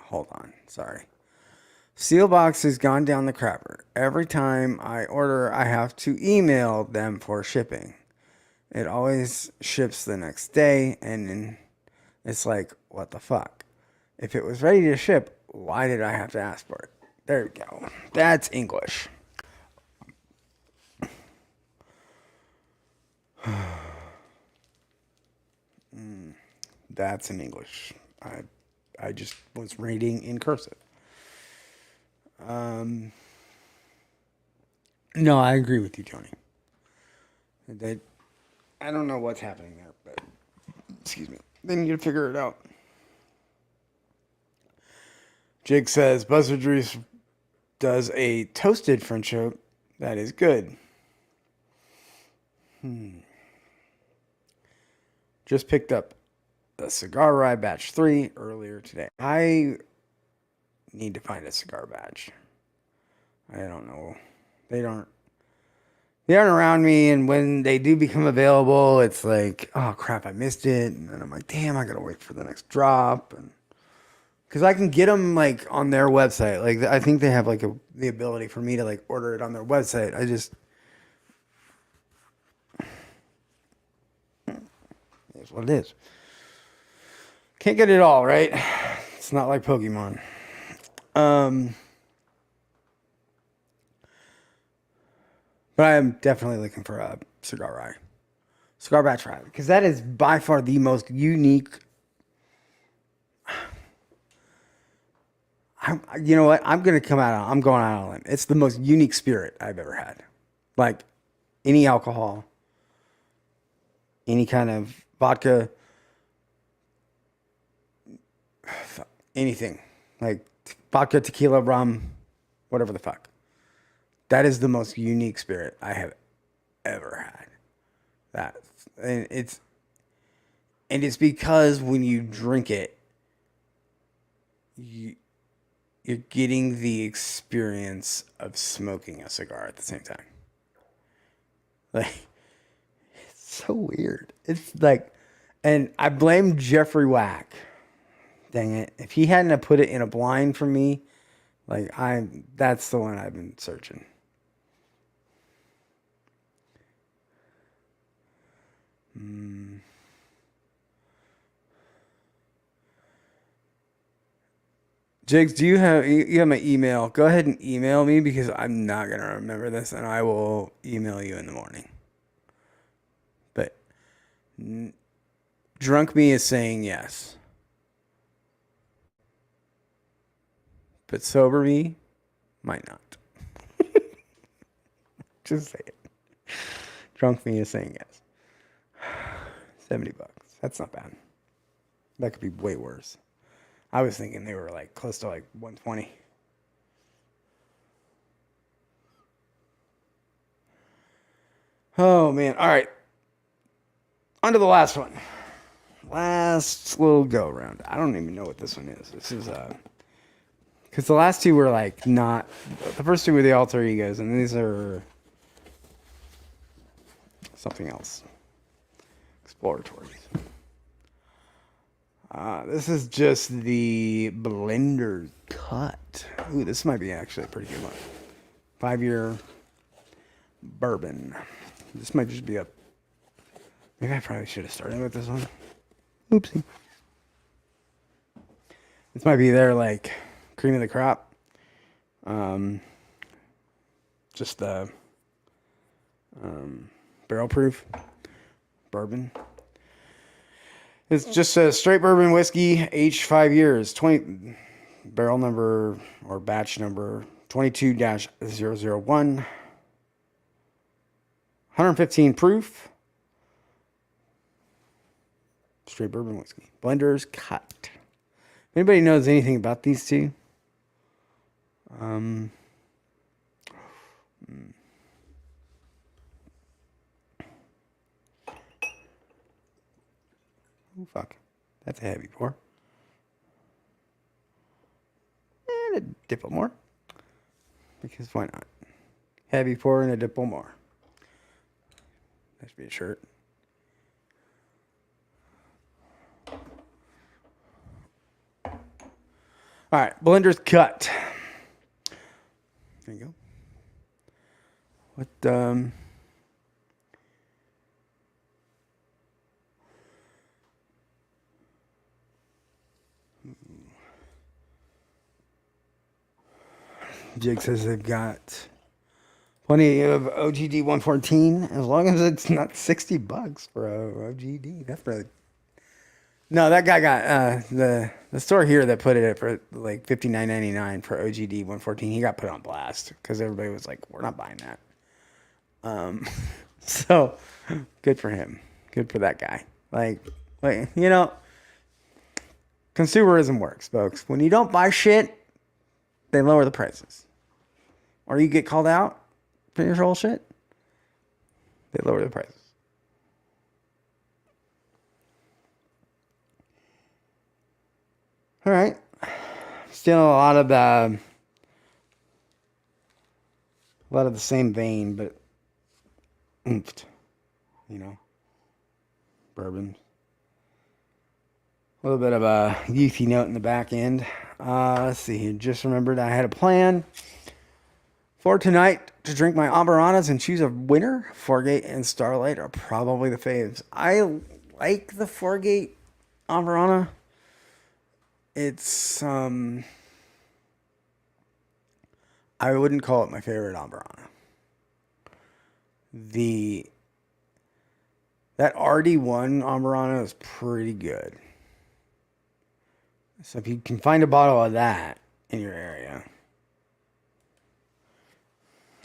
Hold on, sorry. Seal box has gone down the crapper. Every time I order, I have to email them for shipping. It always ships the next day, and it's like, what the fuck? If it was ready to ship, why did I have to ask for it? There we go. That's English. That's in English. I just was reading in cursive. No, I agree with you, Tony. I don't know what's happening there, but excuse me. They need to figure it out. Jake says Buzzard Juice does a toasted French oak that is good. Just picked up a cigar rye batch 3 earlier today. I need to find a cigar batch. I don't know. They aren't around me, and when they do become available, it's like, oh crap, I missed it. And then I'm like, damn, I gotta wait for the next drop. And because I can get them like on their website. Like I think they have like the ability for me to like order it on their website. It's what it is. Can't get it all, right? It's not like Pokemon. But I am definitely looking for a cigar batch rye, because that is by far the most unique. You know what? I'm going out on a limb. It's the most unique spirit I've ever had. Like any alcohol, any kind of vodka, anything. Like vodka, tequila, rum, whatever the fuck. That is the most unique spirit I have ever had. And it's because when you drink it, you're getting the experience of smoking a cigar at the same time. Like, it's so weird. It's like, and I blame Jeffrey Wack. Dang it. If he hadn't have put it in a blind for me, like that's the one I've been searching. Jigs, do you have my email? Go ahead and email me, because I'm not gonna remember this, and I will email you in the morning. But drunk me is saying yes, but sober me might not. Just say it. Drunk me is saying yes. $70. That's not bad. That could be way worse. I was thinking they were like close to like 120. Oh man. All right. On to the last one. Last little go around. I don't even know what this one is. This is because the last two were like not, the first two were the alter egos, and these are something else. Exploratories. This is just the blender cut. Ooh, this might be actually a pretty good one. 5-year bourbon. This might just be a... Maybe I probably should have started with this one. Oopsie. This might be their, like, cream of the crop. Just the barrel proof bourbon. It's just a straight bourbon whiskey, aged 5 years. 20 barrel number or batch number 22-001, 115 proof, straight bourbon whiskey. Blender's Cut. If anybody knows anything about these two, oh, fuck. That's a heavy pour. And a dipple more. Because why not? Heavy pour and a dipple more. That should be a shirt. All right, Blender's Cut. There you go. What, Jake says they've got plenty of OGD 114, as long as it's not $60 for a OGD. That's really... No, that guy got the store here that put it for like $59.99 for OGD 114. He got put on blast because everybody was like, "We're not buying that." So good for him. Good for that guy. Like you know, consumerism works, folks. When you don't buy shit, they lower the prices, or you get called out for your whole shit. They lower the prices. All right, still a lot of the same vein, but oomphed, bourbon. A little bit of a youthy note in the back end. Let's see here. Just remembered I had a plan for tonight to drink my Amaranas and choose a winner. Foregate and Starlight are probably the faves. I like the Foregate Amarana. It's I wouldn't call it my favorite Amarana. That RD1 Amarana is pretty good. So if you can find a bottle of that in your area.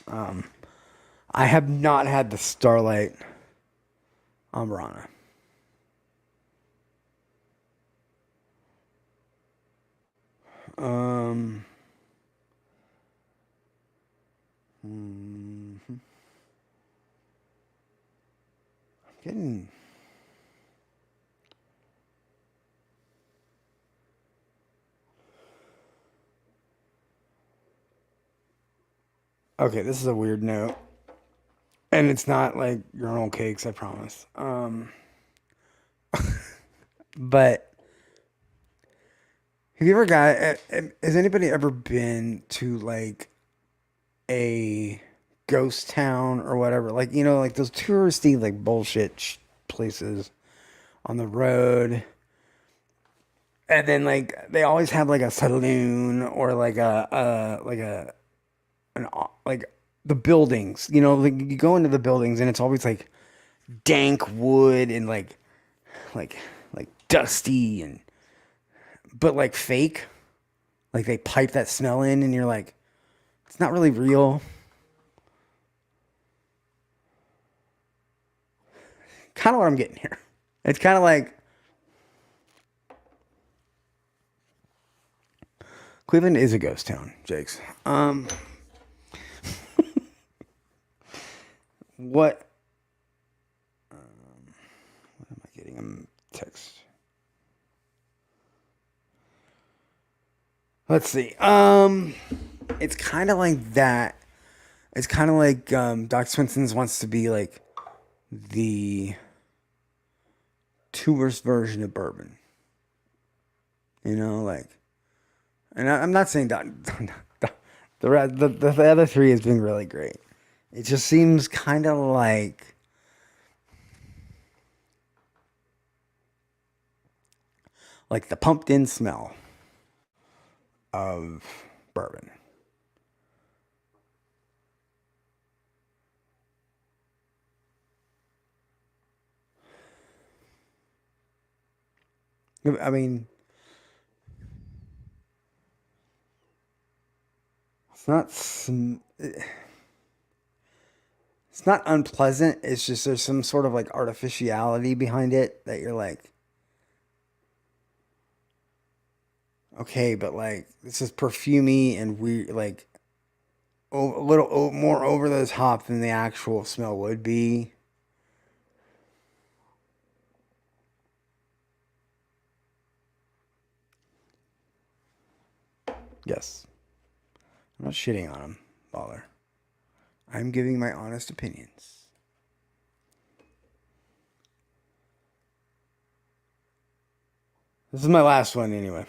I have not had the Starlight Amarana. I'm getting... Okay, this is a weird note. And it's not like your own cakes, I promise. But have you ever has anybody ever been to like a ghost town or whatever? Like, like those touristy, like bullshit places on the road. And then like they always have like a saloon or like like the buildings, like you go into the buildings and it's always like dank wood and like dusty but like fake. Like they pipe that smell in and you're like, it's not really real. Kind of what I'm getting here. It's kind of like Cleveland is a ghost town, Jakes. What am I getting? A text. Let's see. It's kind of like that. It's kind of like Doc Swinsons wants to be like the tourist version of bourbon. Like, and I'm not saying that the other three has been really great. It just seems kind of like the pumped in smell of bourbon. I mean, it's not unpleasant. It's just there's some sort of like artificiality behind it that you're like, okay, but like this is perfumey and weird, like a little more over those hop than the actual smell would be. Yes, I'm not shitting on him, baller. I'm giving my honest opinions. This is my last one anyway.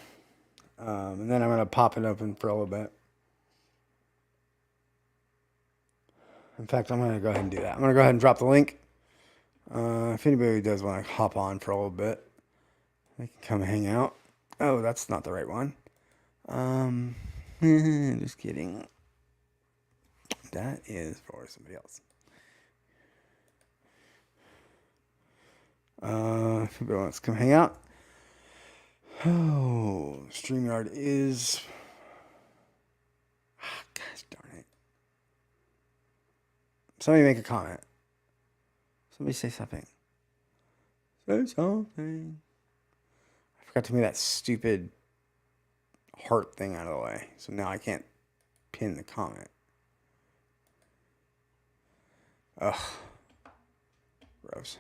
And then I'm going to pop it open for a little bit. In fact, I'm going to go ahead and do that. I'm going to go ahead and drop the link. If anybody does want to hop on for a little bit, they can come hang out. Oh, that's not the right one. Just kidding. That is for somebody else. If anybody wants to come hang out. Oh, StreamYard is... gosh darn it. Somebody make a comment. Somebody say something. Say something. I forgot to move that stupid heart thing out of the way. So now I can't pin the comment. Ugh. Gross.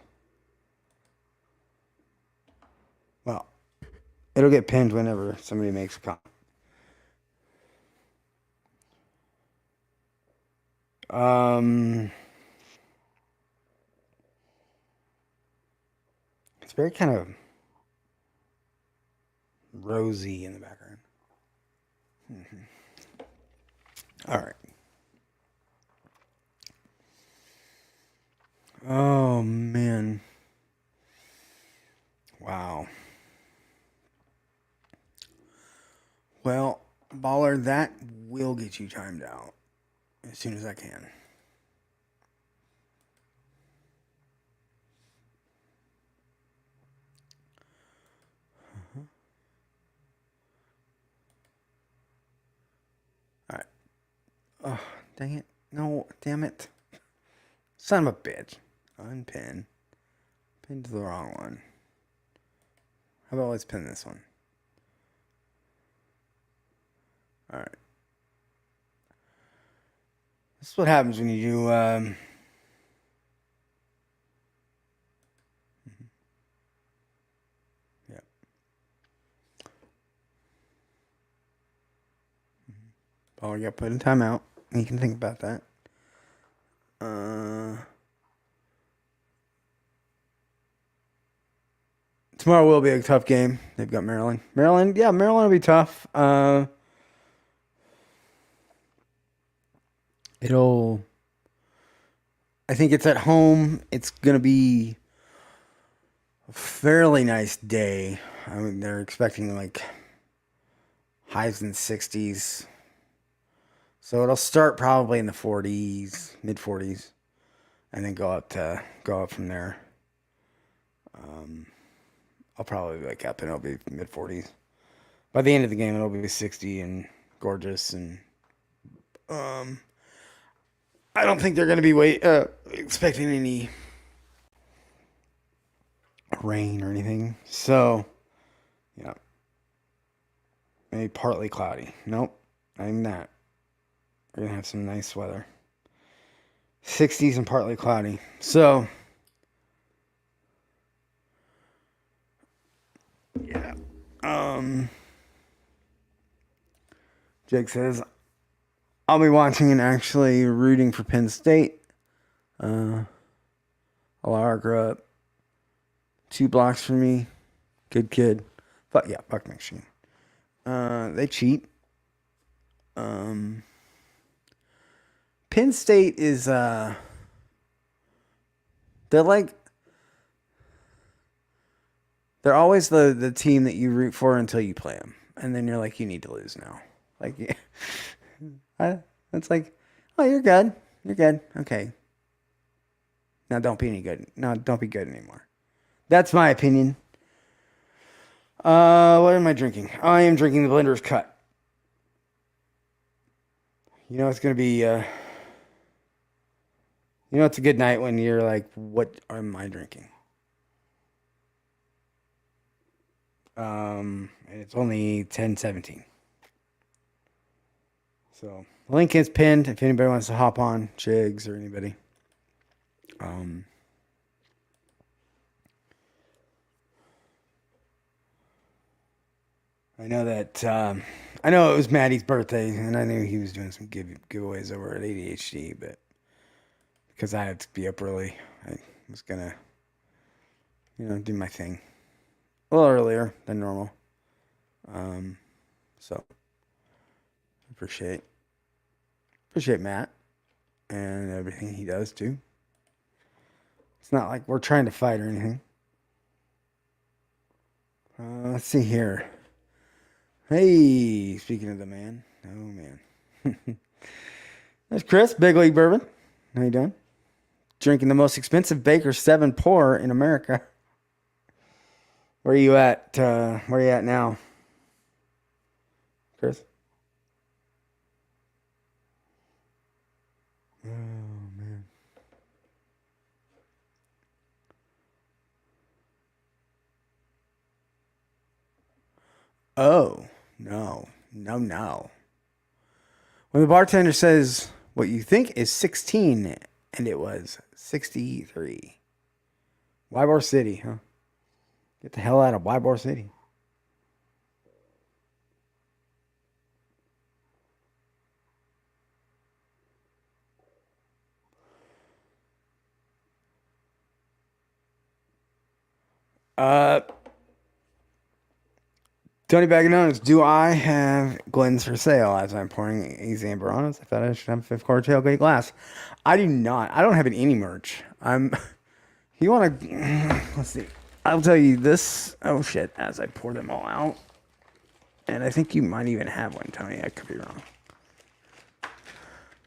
Well, it'll get pinned whenever somebody makes a comment. It's very kind of rosy in the background. All right. Oh, man. Wow. Well, baller, that will get you timed out as soon as I can. All right. Oh, dang it. No, damn it. Son of a bitch. Unpin. Pin to the wrong one. How about let's pin this one? All right. This is what happens when you do. Yeah. Oh, you got put in timeout. You can think about that. Tomorrow will be a tough game. They've got Maryland. Maryland will be tough. I think it's at home. It's going to be a fairly nice day. I mean, they're expecting like highs in the 60s. So it'll start probably in the 40s, mid 40s, and then go up from there. I'll probably wake up and it'll be mid 40s. By the end of the game, it'll be 60 and gorgeous, and I don't think they're going to be expecting any rain or anything. So, yeah, maybe partly cloudy. Nope, not even that. We're going to have some nice weather. 60s and partly cloudy. So, yeah. Jake says, I'll be watching and actually rooting for Penn State. Alara grew up 2 blocks from me. Good kid. Fuck Michigan. They cheat. Penn State is they're always the team that you root for until you play them, and then you're like, you need to lose now. Like, yeah. It's like, oh, you're good, okay. Now don't be any good. No, don't be good anymore. That's my opinion. What am I drinking? I am drinking the Blender's Cut. You know it's gonna be. You know it's a good night when you're like, what am I drinking? And it's only 10:17. So the link is pinned if anybody wants to hop on, Chigs or anybody. Um, I know that I know it was Maddie's birthday, and I knew he was doing some giveaways over at ADHD, but because I had to be up early, I was gonna, do my thing a little earlier than normal. So appreciate Matt and everything he does too. It's not like we're trying to fight or anything. Let's see here. Hey, speaking of the man. Oh, man. There's Chris, Big League Bourbon. How you doing? Drinking the most expensive Baker's 7 pour in America. Where are you at? Where are you at now? Chris? Oh, man. Oh, no. No, no. When the bartender says what you think is 16 and it was 63. Ybor City, huh? Get the hell out of Ybor City. Uh, Tony Baganones, do I have Glens for sale as I'm pouring these Amberanas? I thought I should have a fifth quarter tailgate glass. I do not. I don't have any merch. You want to, let's see. I'll tell you this. Oh shit, as I pour them all out. And I think you might even have one, Tony. I could be wrong.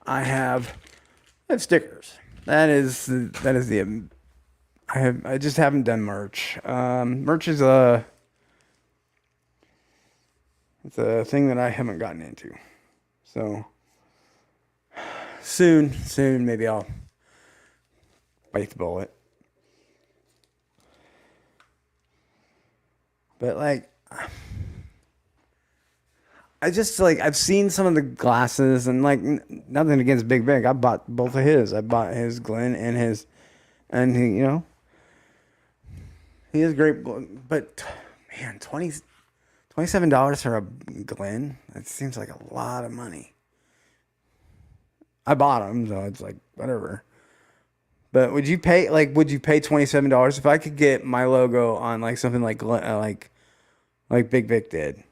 I have stickers. I just haven't done merch. Merch is it's a thing that I haven't gotten into. So soon, maybe I'll bite the bullet. But like, I just like I've seen some of the glasses and like nothing against Big Big. I bought both of his. I bought his Glen and his, and he is great. But man, $27 for a Glen. That seems like a lot of money. I bought them, so it's like whatever. But would you pay $27 if I could get my logo on like something like like Big Vic did?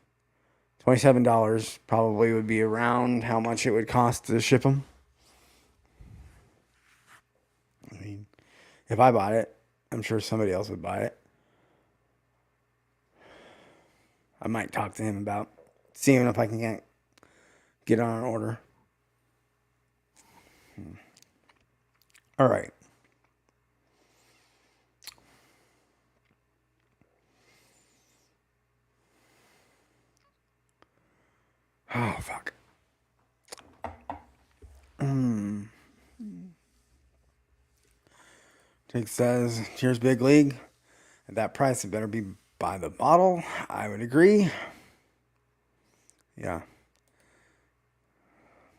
$27 probably would be around how much it would cost to ship them. I mean, if I bought it, I'm sure somebody else would buy it. I might talk to him about seeing if I can get on an order. All right. Oh, fuck. Jake says, cheers, Big League. At that price, it better be by the bottle. I would agree. Yeah.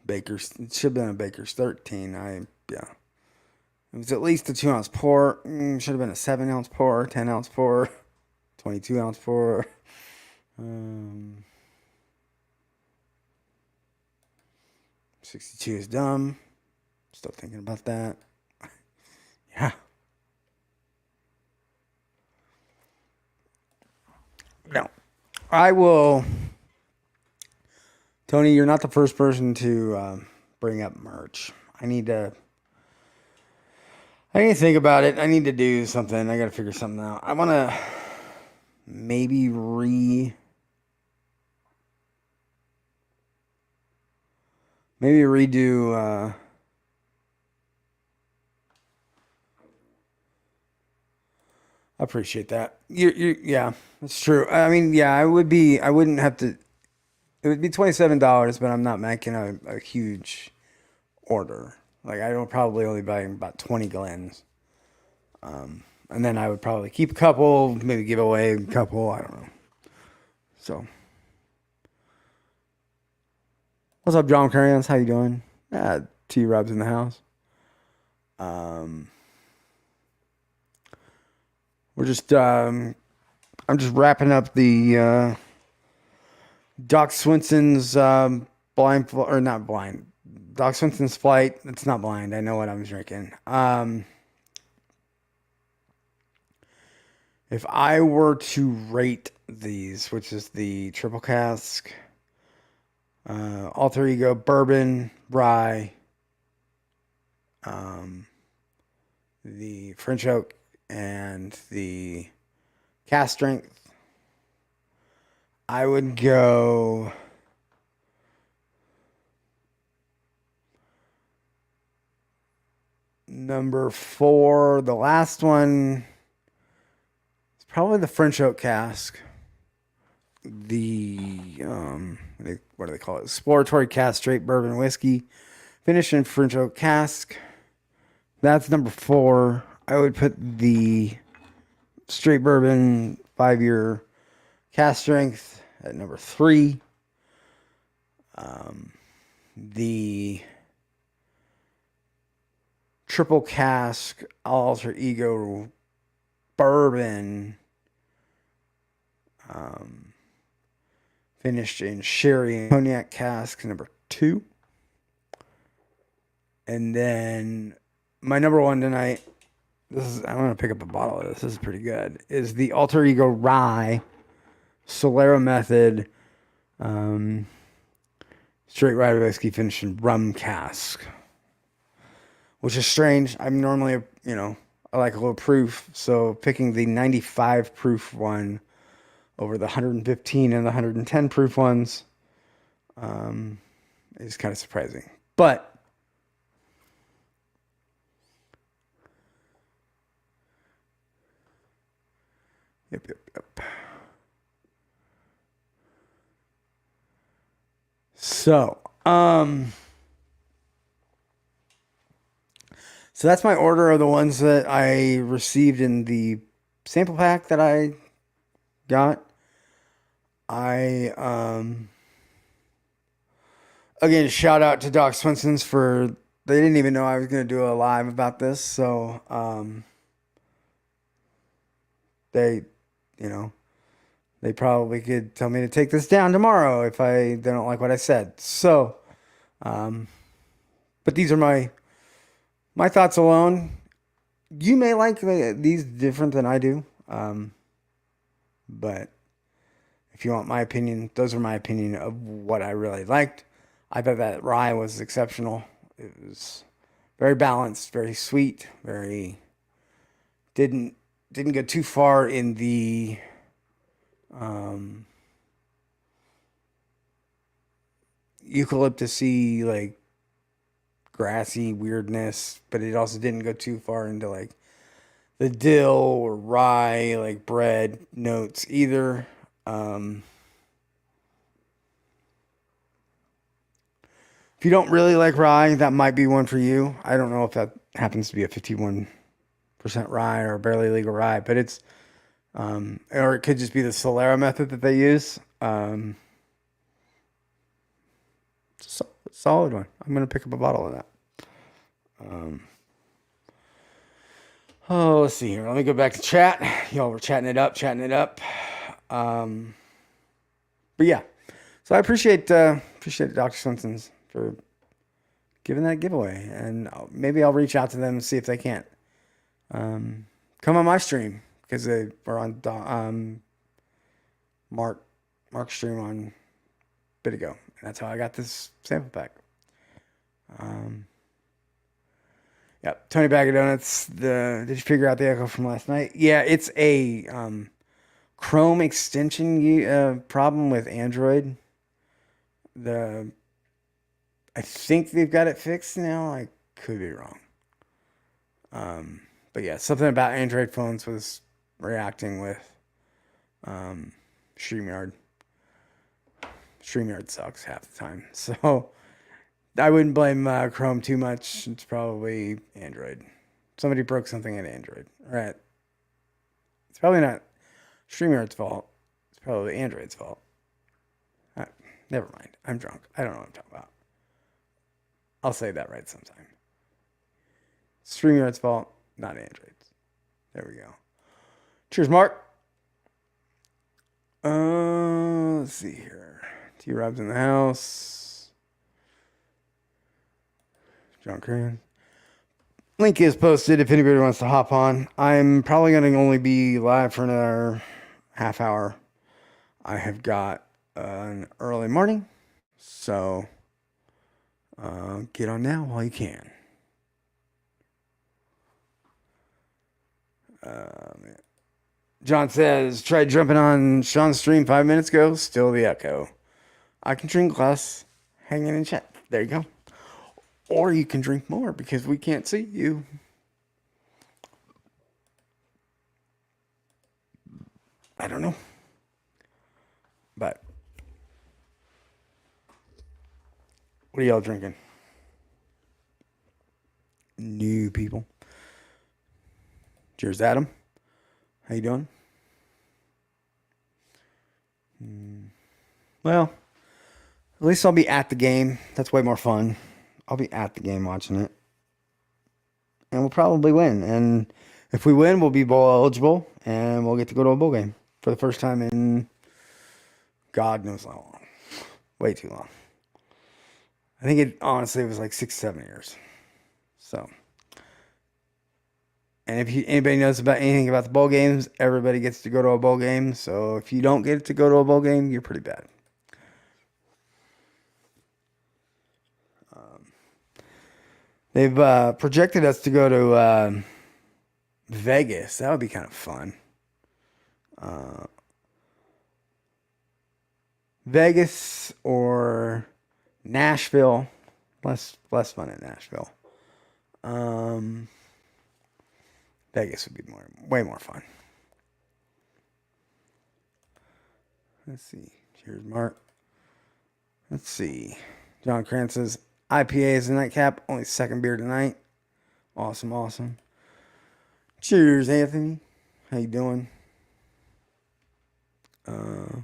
Baker's, it should have been a Baker's 13. Yeah. It was at least a 2-ounce pour. Should have been a 7-ounce pour, 10-ounce pour, 22-ounce pour. 62 is dumb. Still thinking about that. Yeah. No. I will. Tony, you're not the first person to bring up merch. I need to think about it. I need to do something. I got to figure something out. I want to maybe redo. I appreciate that. Yeah, that's true. I mean, yeah, I wouldn't have to. It would be $27, but I'm not making a huge order. Like I don't probably only buy about 20 Glens. And then I would probably keep a couple, maybe give away a couple. I don't know. So, what's up, John Carians? How you doing? T. Rob's in the house. Um, we're just I'm just wrapping up the Doc Swinsons blind or not blind. Doc Swinson's flight. It's not blind. I know what I'm drinking. If I were to rate these, which is the triple cask, alter ego, bourbon, rye, the French oak, and the cask strength, I would go number 4. The last one is probably the French oak cask. The what do they call it? Exploratory cask straight bourbon whiskey, finished in French oak cask. That's number 4. I would put the straight bourbon 5-year cask strength at number 3. The triple cask alter ego bourbon, finished in sherry and cognac cask, number 2. And then my number 1 tonight, I'm gonna pick up a bottle of this. This is pretty good. Is the alter ego rye Solera method, straight rye whiskey finished in rum cask, which is strange. I'm normally, I like a little proof, so picking the 95 proof one over the 115 and the 110 proof ones is kind of surprising. But yep. So, so that's my order of the ones that I received in the sample pack that I got. I again, shout out to Doc Swinsons for, they didn't even know I was going to do a live about this, so they, they probably could tell me to take this down tomorrow if they don't like what I said. So, but these are my thoughts alone. You may like these different than I do, but if you want my opinion, those are my opinion of what I really liked. I thought that rye was exceptional. It was very balanced, very sweet, very didn't go too far in the eucalyptusy, like grassy weirdness, but it also didn't go too far into like the dill or rye, like bread notes either. If you don't really like rye, that might be one for you. I don't know if that happens to be a 51% rye or barely legal rye, but it's, or it could just be the Solera method that they use. It's a solid one. I'm going to pick up a bottle of that. Let's see here. Let me go back to chat. Y'all were chatting it up. But yeah, so I appreciate Dr. Swinsons for giving that giveaway, and maybe I'll reach out to them and see if they can't come on my stream, because they were on Mark's stream on a bit ago, and that's how I got this sample pack. Yep, Tony Bag of Donuts. Did you figure out the echo from last night? Yeah, it's a Chrome extension problem with Android. I think they've got it fixed now. I could be wrong. But yeah, something about Android phones was reacting with StreamYard. StreamYard sucks half the time. So I wouldn't blame Chrome too much. It's probably Android. Somebody broke something in Android. Right. It's probably not StreamYard's fault. It's probably Android's fault. Never mind. I'm drunk. I don't know what I'm talking about. I'll say that right sometime. StreamYard's fault, not Android's. There we go. Cheers, Mark. Let's see here. T-Rob's in the house. John Crane. Link is posted if anybody wants to hop on. I'm probably going to only be live for another half hour. I have got an early morning, so get on now while you can. John says, tried jumping on Sean's stream 5 minutes ago, still the echo. I can drink less, hanging in chat. There you go. Or you can drink more because we can't see you. I don't know. But what are y'all drinking? New people. Cheers, Adam. How you doing? Well, at least I'll be at the game. That's way more fun. I'll be at the game watching it. And we'll probably win. And if we win, we'll be bowl eligible. And we'll get to go to a bowl game for the first time in God knows how long. Way too long. I think it honestly was like 6-7 years. So. And if anybody knows about anything about the bowl games, everybody gets to go to a bowl game. So if you don't get to go to a bowl game, you're pretty bad. They've projected us to go to Vegas. That would be kind of fun. Vegas or Nashville. Less fun in Nashville. Vegas would be way more fun. Let's see. Cheers, Mark. Let's see. John Krantz says, IPA is a nightcap. Only second beer tonight. Awesome. Cheers, Anthony. How you doing? So,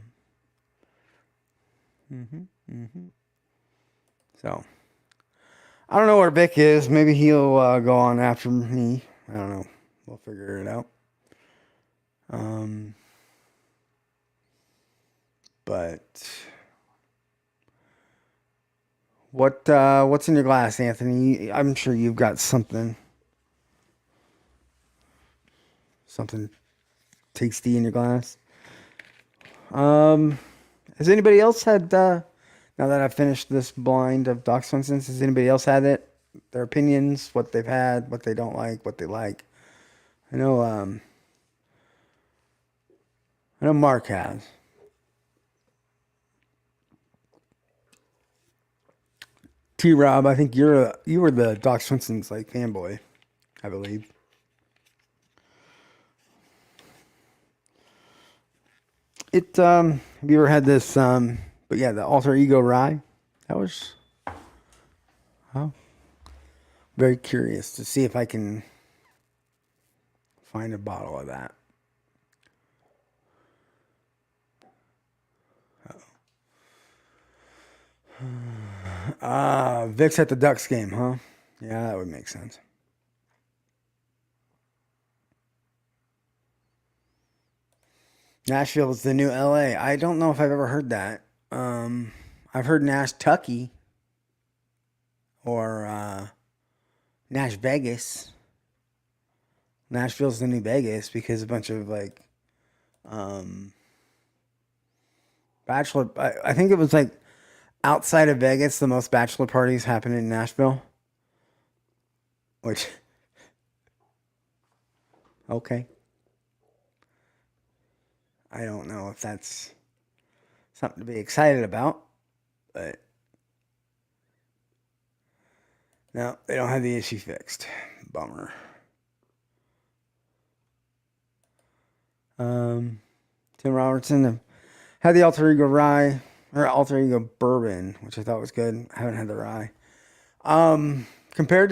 I don't know where Vic is. Maybe he'll go on after me. I don't know. We'll figure it out. But what's in your glass, Anthony? I'm sure you've got something tasty in your glass. Has anybody else had now that I've finished this blind of Doc Swinsons, has anybody else had it? Their opinions, what they've had, what they don't like, what they like. I know Mark has. T-Rob, I think you were the Doc Swinsons like fanboy, I believe. Have you ever had this but yeah, the Alter Ego Rye? That was very curious to see if I can find a bottle of that. Vic's at the Ducks game, huh? Yeah, that would make sense. Nashville is the new LA. I don't know if I've ever heard that. I've heard Nash Tucky or Nash Vegas. Nashville's the new Vegas because a bunch of like bachelor. I think it was like outside of Vegas, the most bachelor parties happen in Nashville. Which, okay. I don't know if that's something to be excited about, but no, they don't have the issue fixed. Bummer. Tim Robertson had the Alter Ego Rye. or Alter Ego Bourbon, which I thought was good. I haven't had the rye. Compared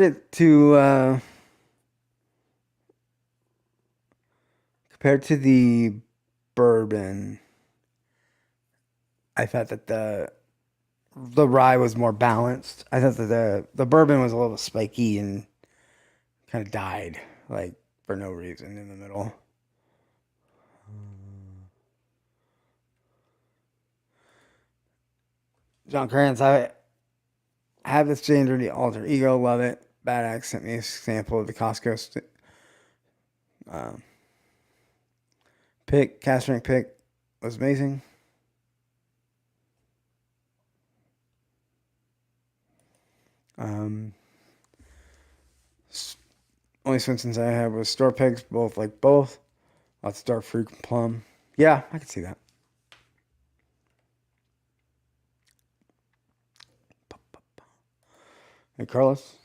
to the bourbon, I thought that the rye was more balanced. I thought that the bourbon was a little spiky and kind of died like for no reason in the middle. John Kranz, I have this James Reedy Alter Ego, love it. Bad Axe sent me a sample of the Costco um, pick, cast strength pick was amazing. Um, only Swinsons I had was store pigs, both like both. Lots of dark fruit and plum. Yeah, I can see that. Hey, Carlos.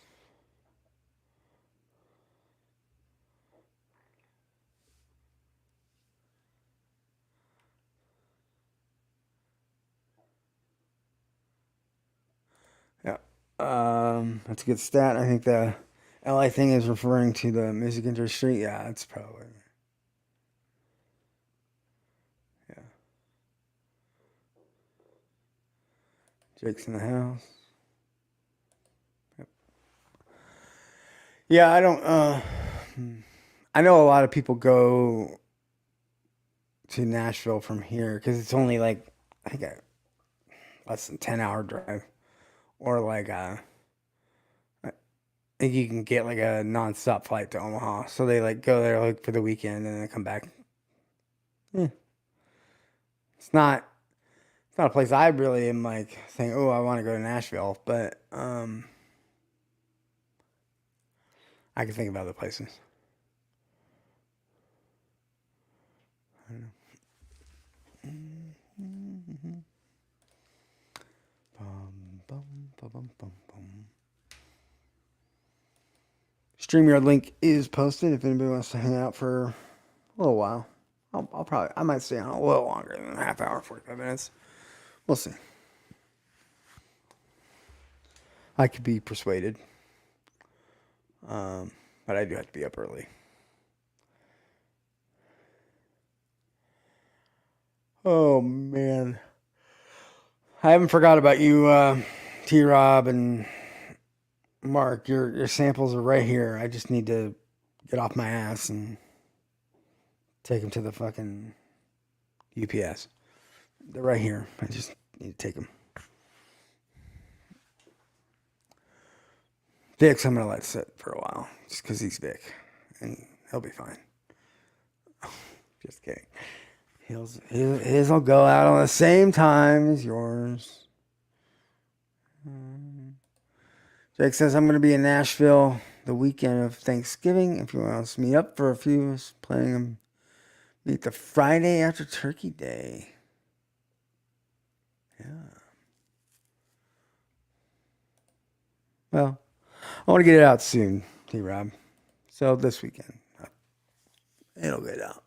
Yeah. That's a good stat. I think the LI thing is referring to the music industry. Yeah, it's probably. Yeah. Jake's in the house. Yep. Yeah, I don't. I know a lot of people go to Nashville from here because it's only like I think a less than 10 hour drive, or like I think you can get like a nonstop flight to Omaha. So they like go there like for the weekend and then come back. Yeah. It's not it's not a place I really am like saying, oh, I want to go to Nashville, but I can think of other places. I don't know. Bum, bum, bum, bum, bum, bum. StreamYard link is posted if anybody wants to hang out for a little while. I might stay on a little longer than a half hour, 45 minutes. We'll see. I could be persuaded. But I do have to be up early. Oh man, I haven't forgot about you, T. Rob and Mark. Your samples are right here. I just need to get off my ass and take them to the fucking UPS. They're right here. I just need to take them. Vic's I'm gonna let sit for a while, just because he's Vic, and he'll be fine. Just kidding. His will go out on the same time as yours. Jake says I'm gonna be in Nashville the weekend of Thanksgiving. If you want to meet up for a few, I was planning to meet the Friday after Turkey Day. Yeah. Well, I want to get it out soon, T. Rob. So this weekend, it'll get out.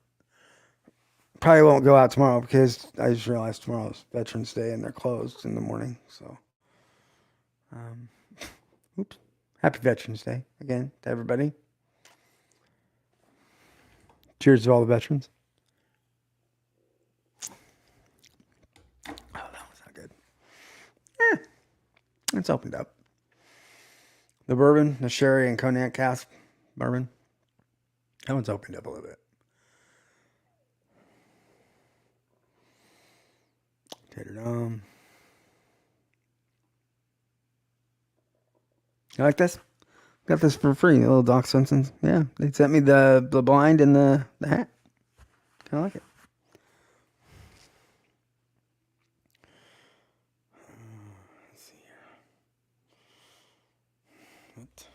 Probably won't go out tomorrow because I just realized tomorrow's Veterans Day and they're closed in the morning. So, um, oops. Happy Veterans Day again to everybody. Cheers to all the veterans. Oh, that was not good. Eh, it's opened up. The bourbon, the sherry and cognac cask bourbon. That one's opened up a little bit. Tater. You like this? Got this for free, little Doc Swinsons. Yeah, they sent me the blind and the hat. Kind of like it. Let's see here. What?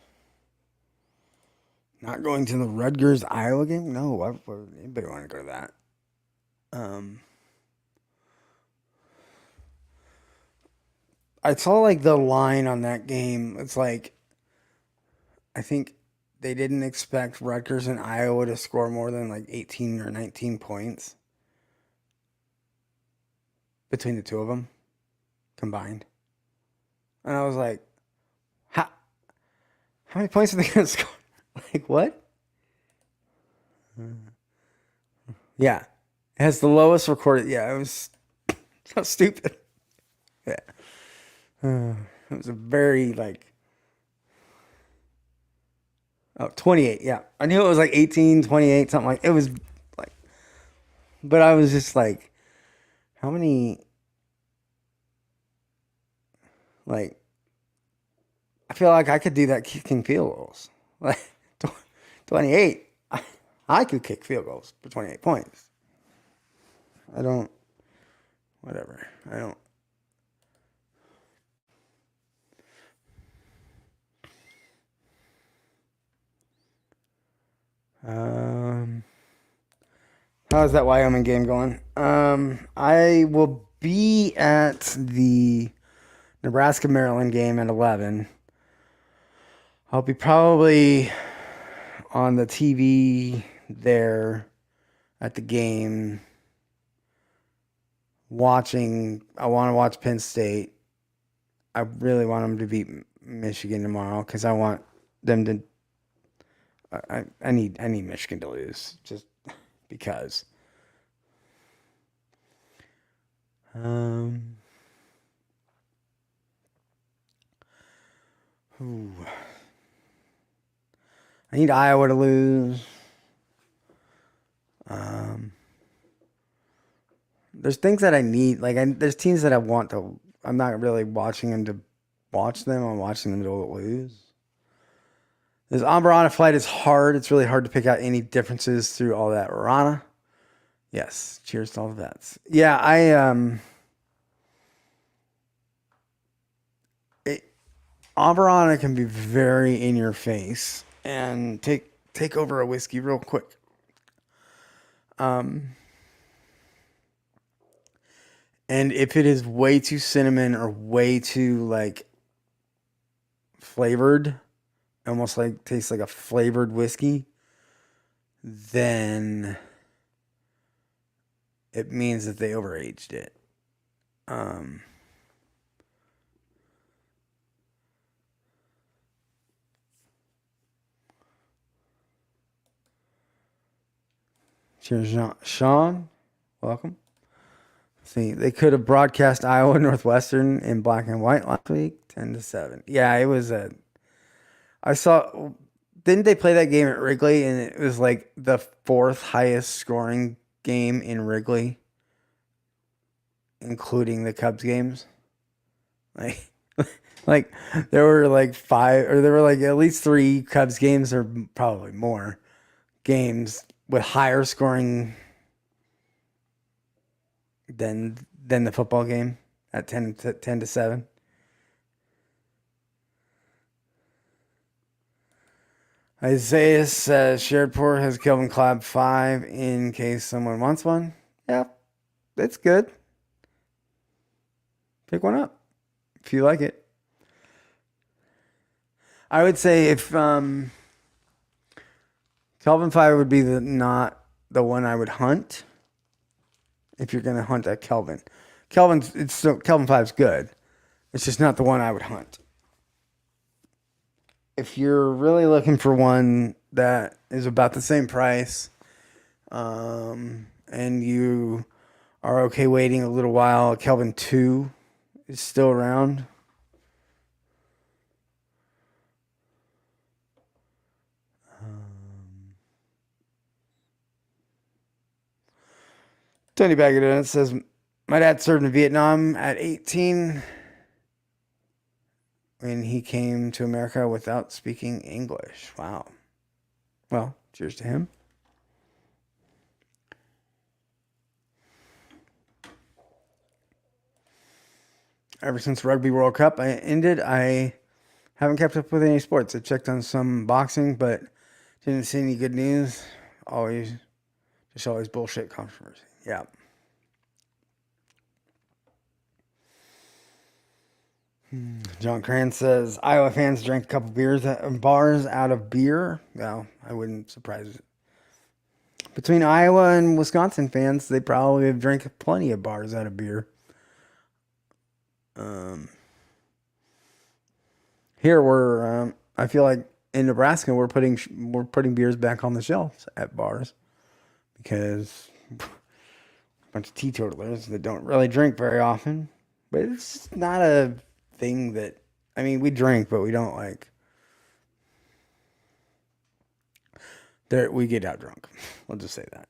Not going to the Rutgers Iowa game? No, why would anybody want to go to that? I saw like the line on that game. It's like I think they didn't expect Rutgers and Iowa to score more than like 18 or 19 points between the two of them. combined. And I was like, how, how many points are they going to score? Like, what? Yeah. It has the lowest recorded. Yeah, it was so stupid. Yeah. It was a very, like, oh, 28. Yeah. I knew it was like 18, 28, something like it was like, but I was just like, how many, like, I feel like I could do that kicking field goals. Like, 28. I could kick field goals for 28 points. I don't, whatever. I don't. Um, how's that Wyoming game going? I will be at the Nebraska Maryland game at 11. I'll be probably on the TV there at the game watching. I want to watch Penn State. I really want them to beat Michigan tomorrow because I want them to. I need Michigan to lose just because. Ooh. I need Iowa to lose. There's things that I need. Like, there's teams that I want to. I'm not really watching them to watch them. I'm watching them to lose. This Ambarana flight is hard. It's really hard to pick out any differences through all that Rana. Yes. Cheers to all the vets. Yeah, Ambarana can be very in your face and take over a whiskey real quick. And if it is way too cinnamon or way too like flavored, almost like tastes like a flavored whiskey, then it means that they overaged it. Cheers, Sean. Welcome. See, they could have broadcast Iowa Northwestern in black and white last week, 10-7. Yeah, it was a. I saw. Didn't they play that game at Wrigley, and it was like the fourth highest scoring game in Wrigley, including the Cubs games? Like, like there were like five, or there were like at least three Cubs games, or probably more games with higher scoring than the football game at 10-7. Isaiah says shared pour has Kelvin Clab 5 in case someone wants one. Yeah, it's good. Pick one up if you like it. I would say if Kelvin 5 would be not the one I would hunt. If you're gonna hunt at Kelvin, Kelvin 5's good. It's just not the one I would hunt. If you're really looking for one that is about the same price, and you are okay waiting a little while, Kelvin 2 is still around. Tony Baggett says, my dad served in Vietnam at 18 when he came to America without speaking English. Wow. Well, cheers to him. Ever since Rugby World Cup ended, I haven't kept up with any sports. I checked on some boxing, but didn't see any good news. Always bullshit controversy. Yeah. John Cran says Iowa fans drank a couple bars out of beer. Well, I wouldn't surprise it. Between Iowa and Wisconsin fans, they probably have drank plenty of bars out of beer. Um, Here I feel like in Nebraska we're putting beers back on the shelves at bars because a bunch of teetotalers that don't really drink very often. But it's just not a thing that I mean we drink, but we don't like. There we get out drunk. We'll just say that.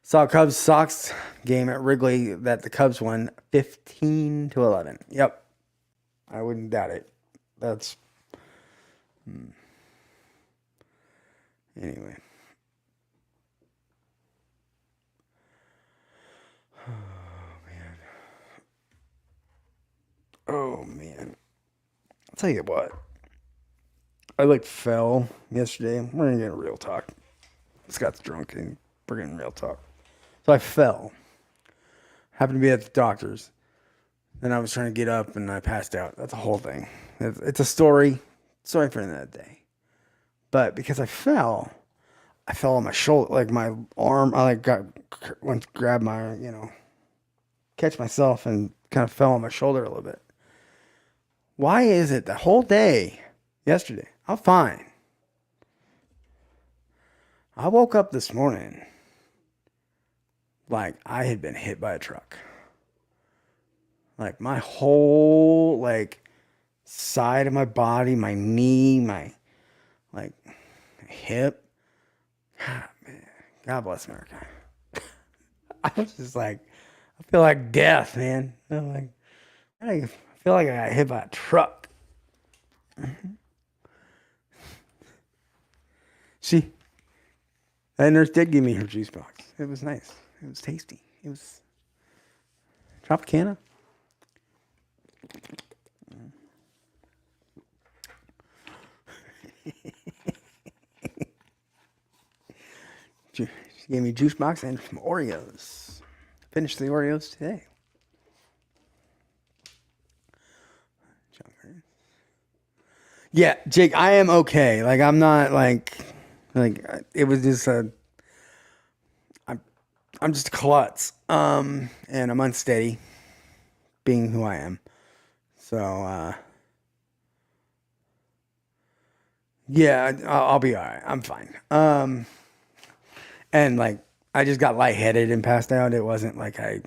Saw a Cubs Sox game at Wrigley that the Cubs won 15-11. Yep, I wouldn't doubt it. That's anyway. Oh man, I'll tell you what. I like fell yesterday. We're gonna get a real talk. Scott's drunk and we're getting real talk. So I fell. Happened to be at the doctor's. Then I was trying to get up and I passed out. That's a whole thing. It's a story. Story for another day. But because I fell on my shoulder, like my arm. I like went to grab my, catch myself and kind of fell on my shoulder a little bit. Why is it the whole day yesterday? I'm fine. I woke up this morning like I had been hit by a truck. Like my whole side of my body, my knee, my like hip. God, man, God bless America. I was just like, I feel like death, man. I'm like, I feel like I got hit by a truck. See, that nurse did give me her juice box. It was nice. It was tasty. It was Tropicana. She gave me a juice box and some Oreos. Finished the Oreos today. Yeah, Jake, I am okay. Like I'm not like it was just I'm just a klutz. And I'm unsteady being who I am. So yeah, I'll be all right. I'm fine. And like I just got lightheaded and passed out. It wasn't like there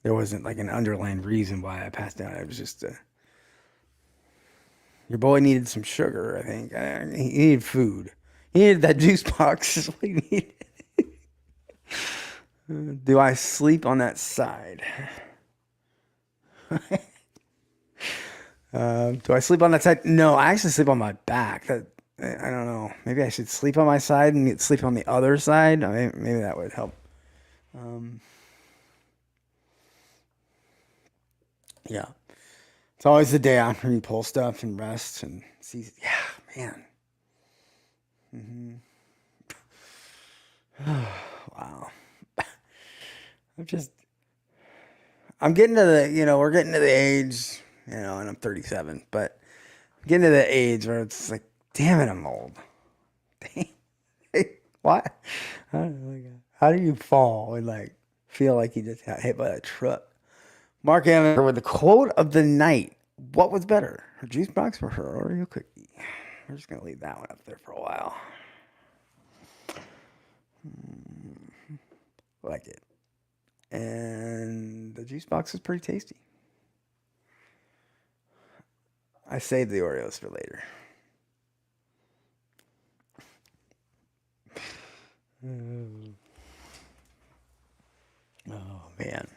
wasn't like an underlying reason why I passed out. It was just your boy needed some sugar, I think. He needed food. He needed that juice box. Is what he needed. Do I sleep on that side? Do I sleep on that side? No, I actually sleep on my back. I don't know. Maybe I should sleep on my side and sleep on the other side. I mean, maybe that would help. Yeah. It's always the day after you pull stuff and rest and see. Yeah, man. Wow. I'm just. I'm getting to we're getting to the age, and I'm 37, but I'm getting to the age where it's like, damn it, I'm old. What? How do you fall and like feel like you just got hit by a truck? Mark Evans with the quote of the night. What was better, her juice box or her Oreo cookie? We're just gonna leave that one up there for a while. Like it. And the juice box is pretty tasty. I saved the Oreos for later. Oh man.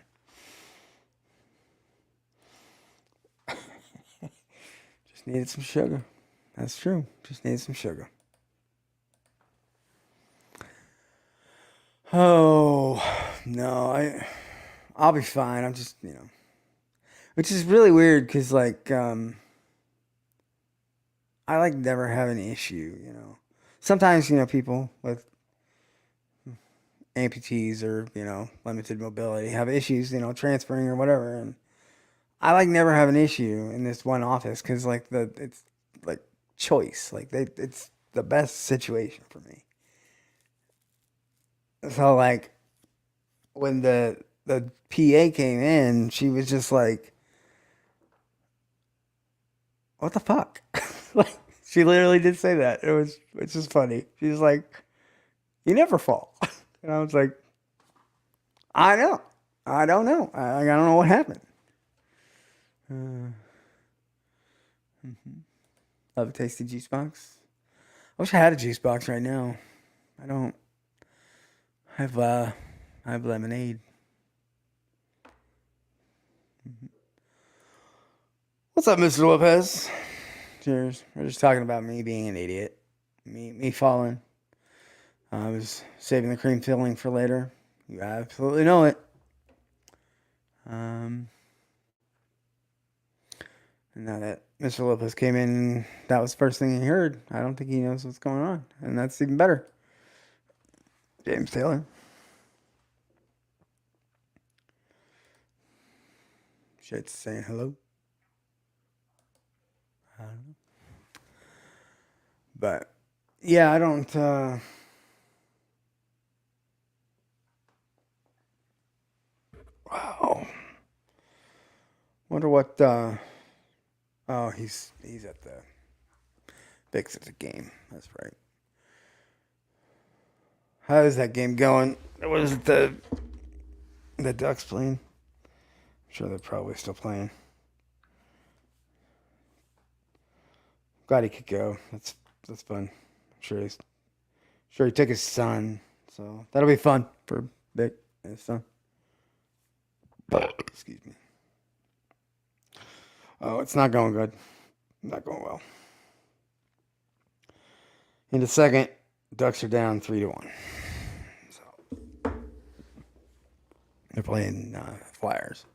Just needed some sugar. That's true. Just needed some sugar. Oh no, I'll be fine. I'm just which is really weird because I like never have an issue. Sometimes people with amputees or limited mobility have issues transferring or whatever, and I like never have an issue in this one office because it's like choice, it's the best situation for me. So like when the PA came in, she was just like, "What the fuck?" Like she literally did say that. It's just funny. She's like, "You never fall," and I was like, "I know. I don't know. I don't know what happened." Uh, Love a tasty juice box. I wish I had a juice box right now. I don't. I have lemonade. What's up, Mr. Lopez? Cheers. We're just talking about me being an idiot. Me falling. I was saving the cream filling for later. You absolutely know it. And now that Mr. Lopez came in, that was the first thing he heard. I don't think he knows what's going on. And that's even better. James Taylor. Shit's saying hello. I don't know. But yeah, I don't wow. Wonder what oh, he's at the fix at the game. That's right. How is that game going? Was it the Ducks playing? I'm sure they're probably still playing. Glad he could go. That's fun. I'm sure he took his son, so that'll be fun for Vic and his son. Excuse me. Oh, it's not going good. Not going well. In the second, Ducks are down 3-1. So they're playing Flyers.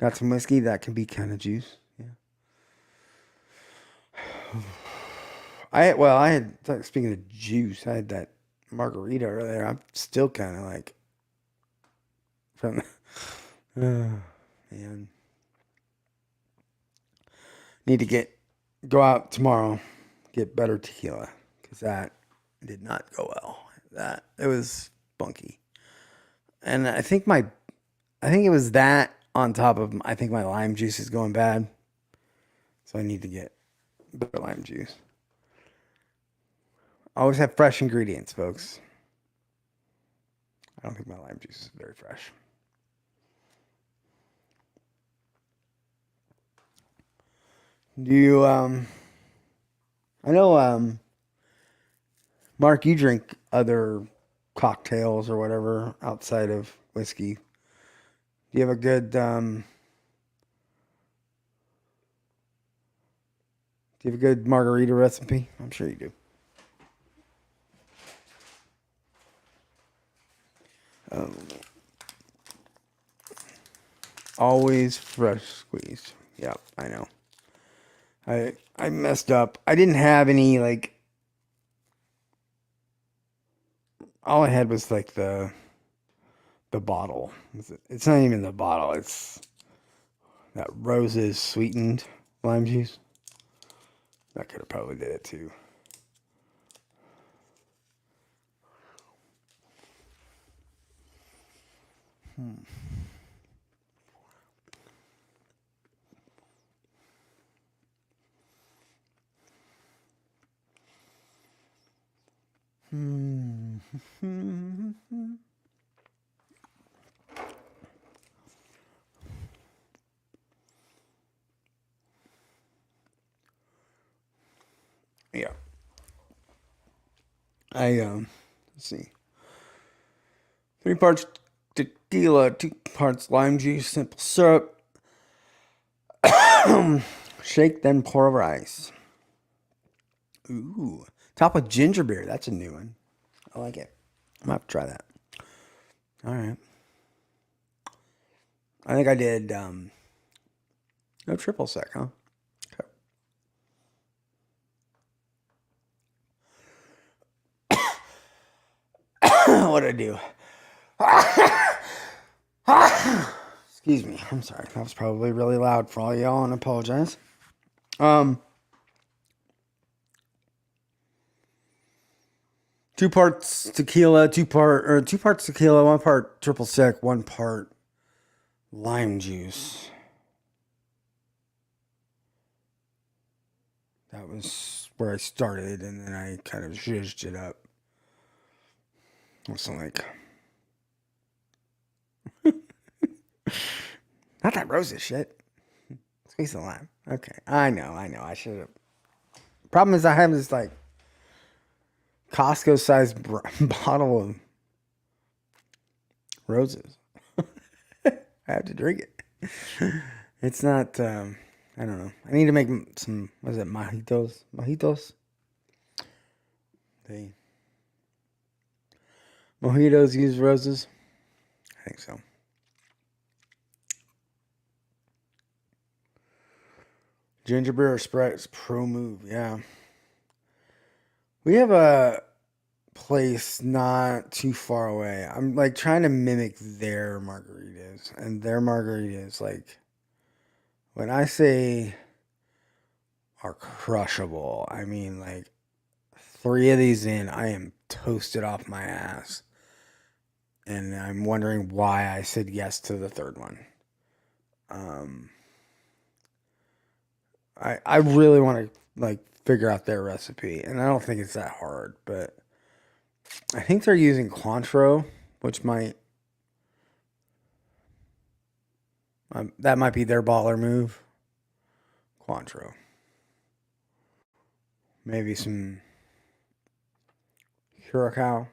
Got some whiskey that can be kind of juice. Yeah. I had speaking of juice, I had that margarita earlier. I'm still kind of like from man. Need to go out tomorrow, get better tequila because that did not go well. That it was funky, and I think it was that on top of I think my lime juice is going bad, so I need to get better lime juice. Always have fresh ingredients, folks. I don't think my lime juice is very fresh. Do you I know Mark, you drink other cocktails or whatever outside of whiskey. Do you have a good do you have a good margarita recipe? I'm sure you do. Um, Always fresh squeezed. Yep, I know. I messed up. I didn't have any like all I had was like the bottle. It's not even the bottle. It's that roses sweetened lime juice. That could have probably did it too. Hmm. Hmm. Yeah. Let's see. 3 parts tequila, 2 parts lime juice, simple syrup. Shake, then pour over ice. Ooh. Top with ginger beer. That's a new one. I like it. I'm gonna have to try that. All right. I think I did no triple sec, huh? Okay. What did I do? Excuse Excuse me. I'm sorry. That was probably really loud for all y'all, and I apologize. Um, 2 parts tequila, 2 parts tequila, 1 part triple sec, 1 part lime juice. That was where I started, and then I kind of zhuzhed it up. Something like, not that rosy shit. Squeeze the lime. Okay, I know. I should have. Problem is, I have this like Costco sized bottle of roses. I have to drink it. It's not. I don't know. I need to make some. What is it? Mojitos. Mojitos. They mojitos use roses. I think so. Ginger beer or Sprite is pro move. Yeah. We have a place not too far away. I'm like trying to mimic their margaritas, and their margaritas, like, when I say are crushable, I mean like 3 of these in, I am toasted off my ass, and I'm wondering why I said yes to the third one. Um, I really want to like figure out their recipe, and I don't think it's that hard, but I think they're using Cointreau, which might that might be their baller move. Cointreau, maybe some Curacao.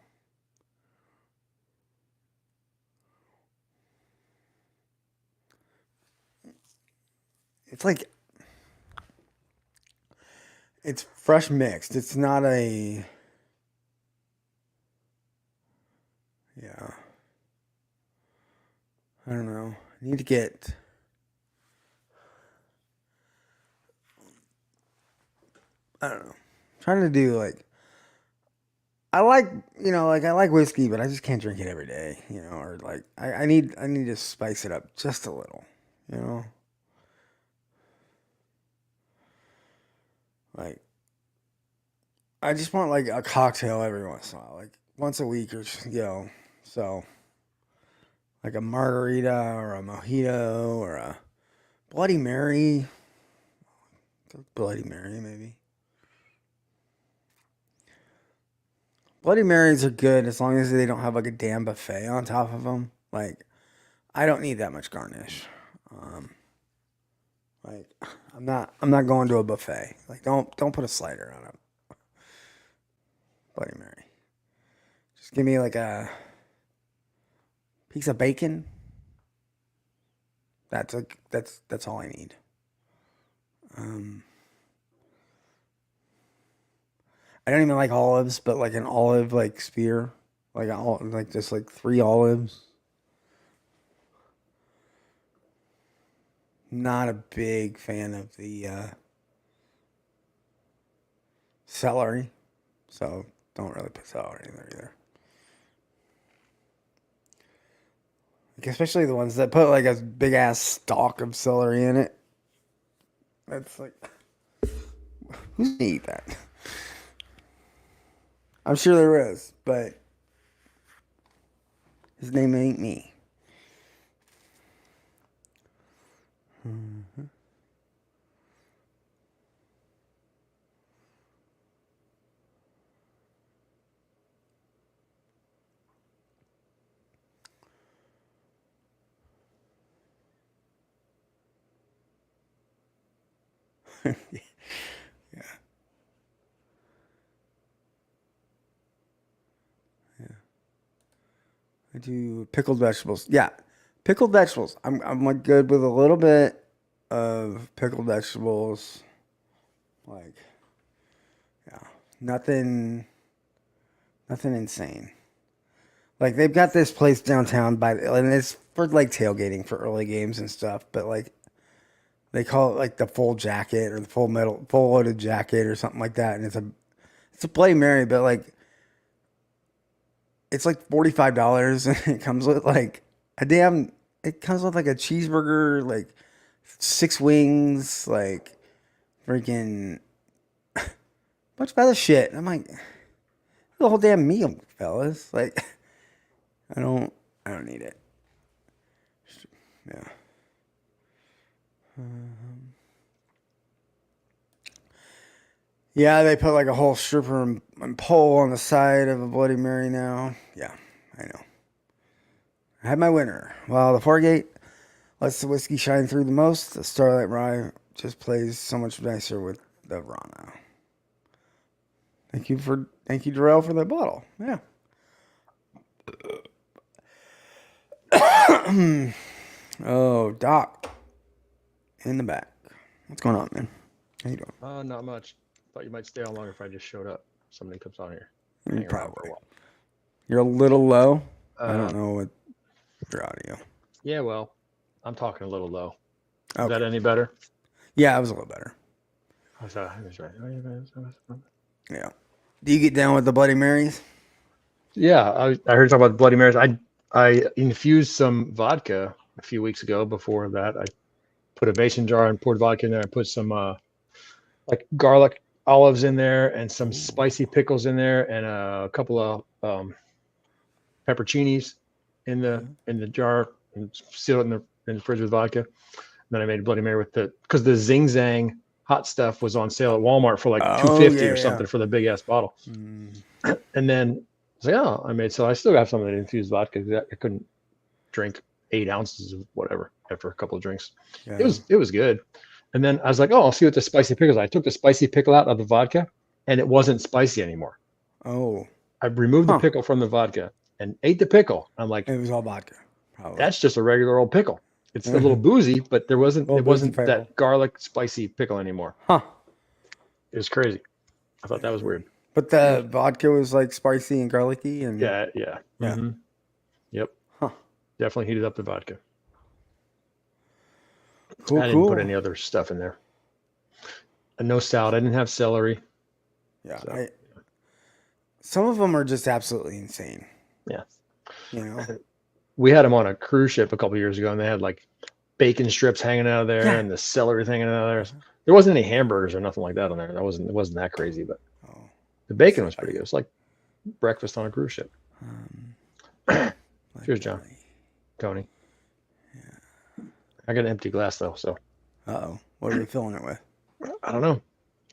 It's like it's fresh mixed. It's not a yeah. I don't know. I need to get. I don't know. I'm trying to do like I like like I like whiskey, but I just can't drink it every day. Or like I need to spice it up just a little. You know, like I just want like a cocktail every once in a while, like once a week or. So like a margarita or a mojito or a Bloody Mary. Bloody Mary, maybe. Bloody Marys are good as long as they don't have like a damn buffet on top of them. Like, I don't need that much garnish. Um, like, I'm not going to a buffet. Like, don't put a slider on a Bloody Mary. Just give me like a piece of bacon. That's all I need. Um, I don't even like olives, but like an olive like spear, like just like 3 olives. Not a big fan of the celery, so don't really put celery in there either. Like especially the ones that put like a big ass stalk of celery in it. That's like, who's gonna eat that? I'm sure there is, but his name ain't me. Mhm. Yeah, yeah. I do pickled vegetables. Yeah, pickled vegetables. I'm like good with a little bit of pickled vegetables. Like, yeah, nothing, nothing insane. Like they've got this place downtown and it's for like tailgating for early games and stuff. But like they call it like the full jacket or the full loaded jacket or something like that. And it's a Bloody Mary, but like it's like $45 and it comes with like a damn it comes with like a cheeseburger, like 6 wings, like freaking bunch of other shit. I'm like, the whole damn meal, fellas. Like, I don't, I don't need it. Yeah. Yeah, they put like a whole stripper and pole on the side of a Bloody Mary now. Yeah, I know. I had my winner. Well, the Fargate lets the whiskey shine through the most. The Starlight Rye just plays so much nicer with the Rana. Thank you, Darrell, for the bottle. Yeah. Oh, Doc in the back. What's going on, man? How you doing? Not much. Thought you might stay on longer if I just showed up. Somebody comes on here. You Hang around for probably. a while. You're a little low. I don't know what your audio. Yeah, well, I'm talking a little low. Is Okay. that any better? Yeah, it was a little better. I was right. Yeah. Do you get down with the Bloody Marys? Yeah, I heard you talk about Bloody Marys. I infused some vodka a few weeks ago. Before that, I put a mason jar and poured vodka in there. I put some like garlic olives in there and some spicy pickles in there and a couple of pepperoncinis in the jar and sealed it in the fridge with vodka. And then I made a Bloody Mary with because the Zing Zang hot stuff was on sale at Walmart for like $2.50 or something for the big ass bottle. And then I was like, oh, so I still got some of that infused vodka because I couldn't drink 8 ounces of whatever after a couple of drinks. Yeah. It was good. And then I was like, oh, I'll see what the spicy pickles. I took the spicy pickle out of the vodka, and it wasn't spicy anymore. Oh. I removed the pickle from the vodka and ate the pickle. I'm like, it was all vodka. Probably. That's just a regular old pickle. It's a little boozy, but it wasn't that garlic spicy pickle anymore. Huh. It was crazy. I thought that was weird. But the vodka was like spicy and garlicky and yeah. Mm-hmm. Yep. Huh. Definitely heated up the vodka. Cool. I didn't put any other stuff in there. And no salad. I didn't have celery. Yeah. So. Some of them are just absolutely insane. Yeah. You know. We had them on a cruise ship a couple years ago, and they had like bacon strips hanging out of there and the celery hanging out of there. There wasn't any hamburgers or nothing like that on there. It wasn't that crazy, but the bacon was pretty good. It was like breakfast on a cruise ship. Cheers, John. Tony. Yeah. I got an empty glass though, so. What are you filling it with? I don't know.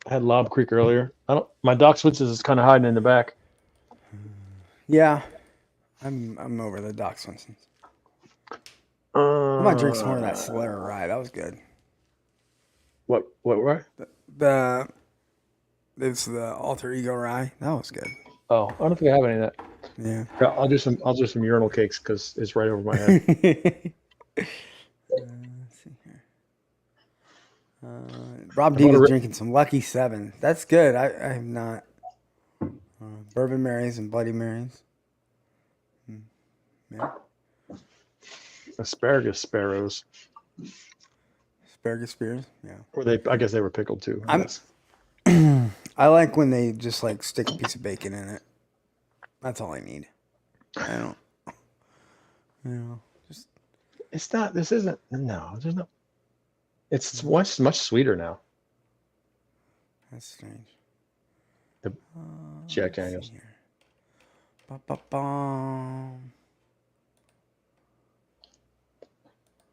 I had Lob Creek earlier. My Doc Swinsons is kind of hiding in the back. Yeah. I'm over the Doc Swinsons. I might drink some more of that Solera Rye. That was good. What rye? It's the Alter Ego Rye. That was good. Oh, I don't think I have any of that. Yeah. I'll do some urinal cakes because it's right over my head. Let's see here. Rob D was drinking some Lucky 7. That's good. I have not. Bourbon Marys and Bloody Marys. Yeah. Asparagus sparrows. Asparagus spears, yeah. Or I guess they were pickled too. I like when they just like stick a piece of bacon in it. That's all I need. I don't. Just. It's not. This isn't. No, there's no. It's much sweeter now. That's strange. The Jack Daniels.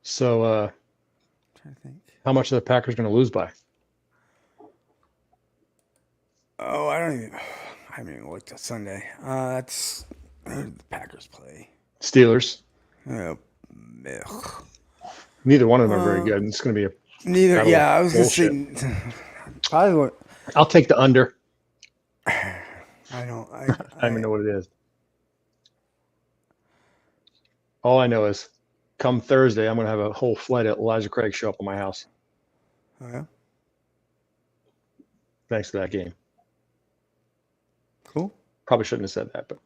So, trying to think. How much are the Packers going to lose by? Oh, I haven't even looked at Sunday. That's the Packers play. Steelers. Neither one of them are very good. It's going to be neither. Yeah, I was going to say probably what. I'll take the under. I don't even know what it is. All I know is, come Thursday, I'm going to have a whole flight of Elijah Craig show up at my house. Oh yeah. Thanks to that game. Cool. Probably shouldn't have said that, but.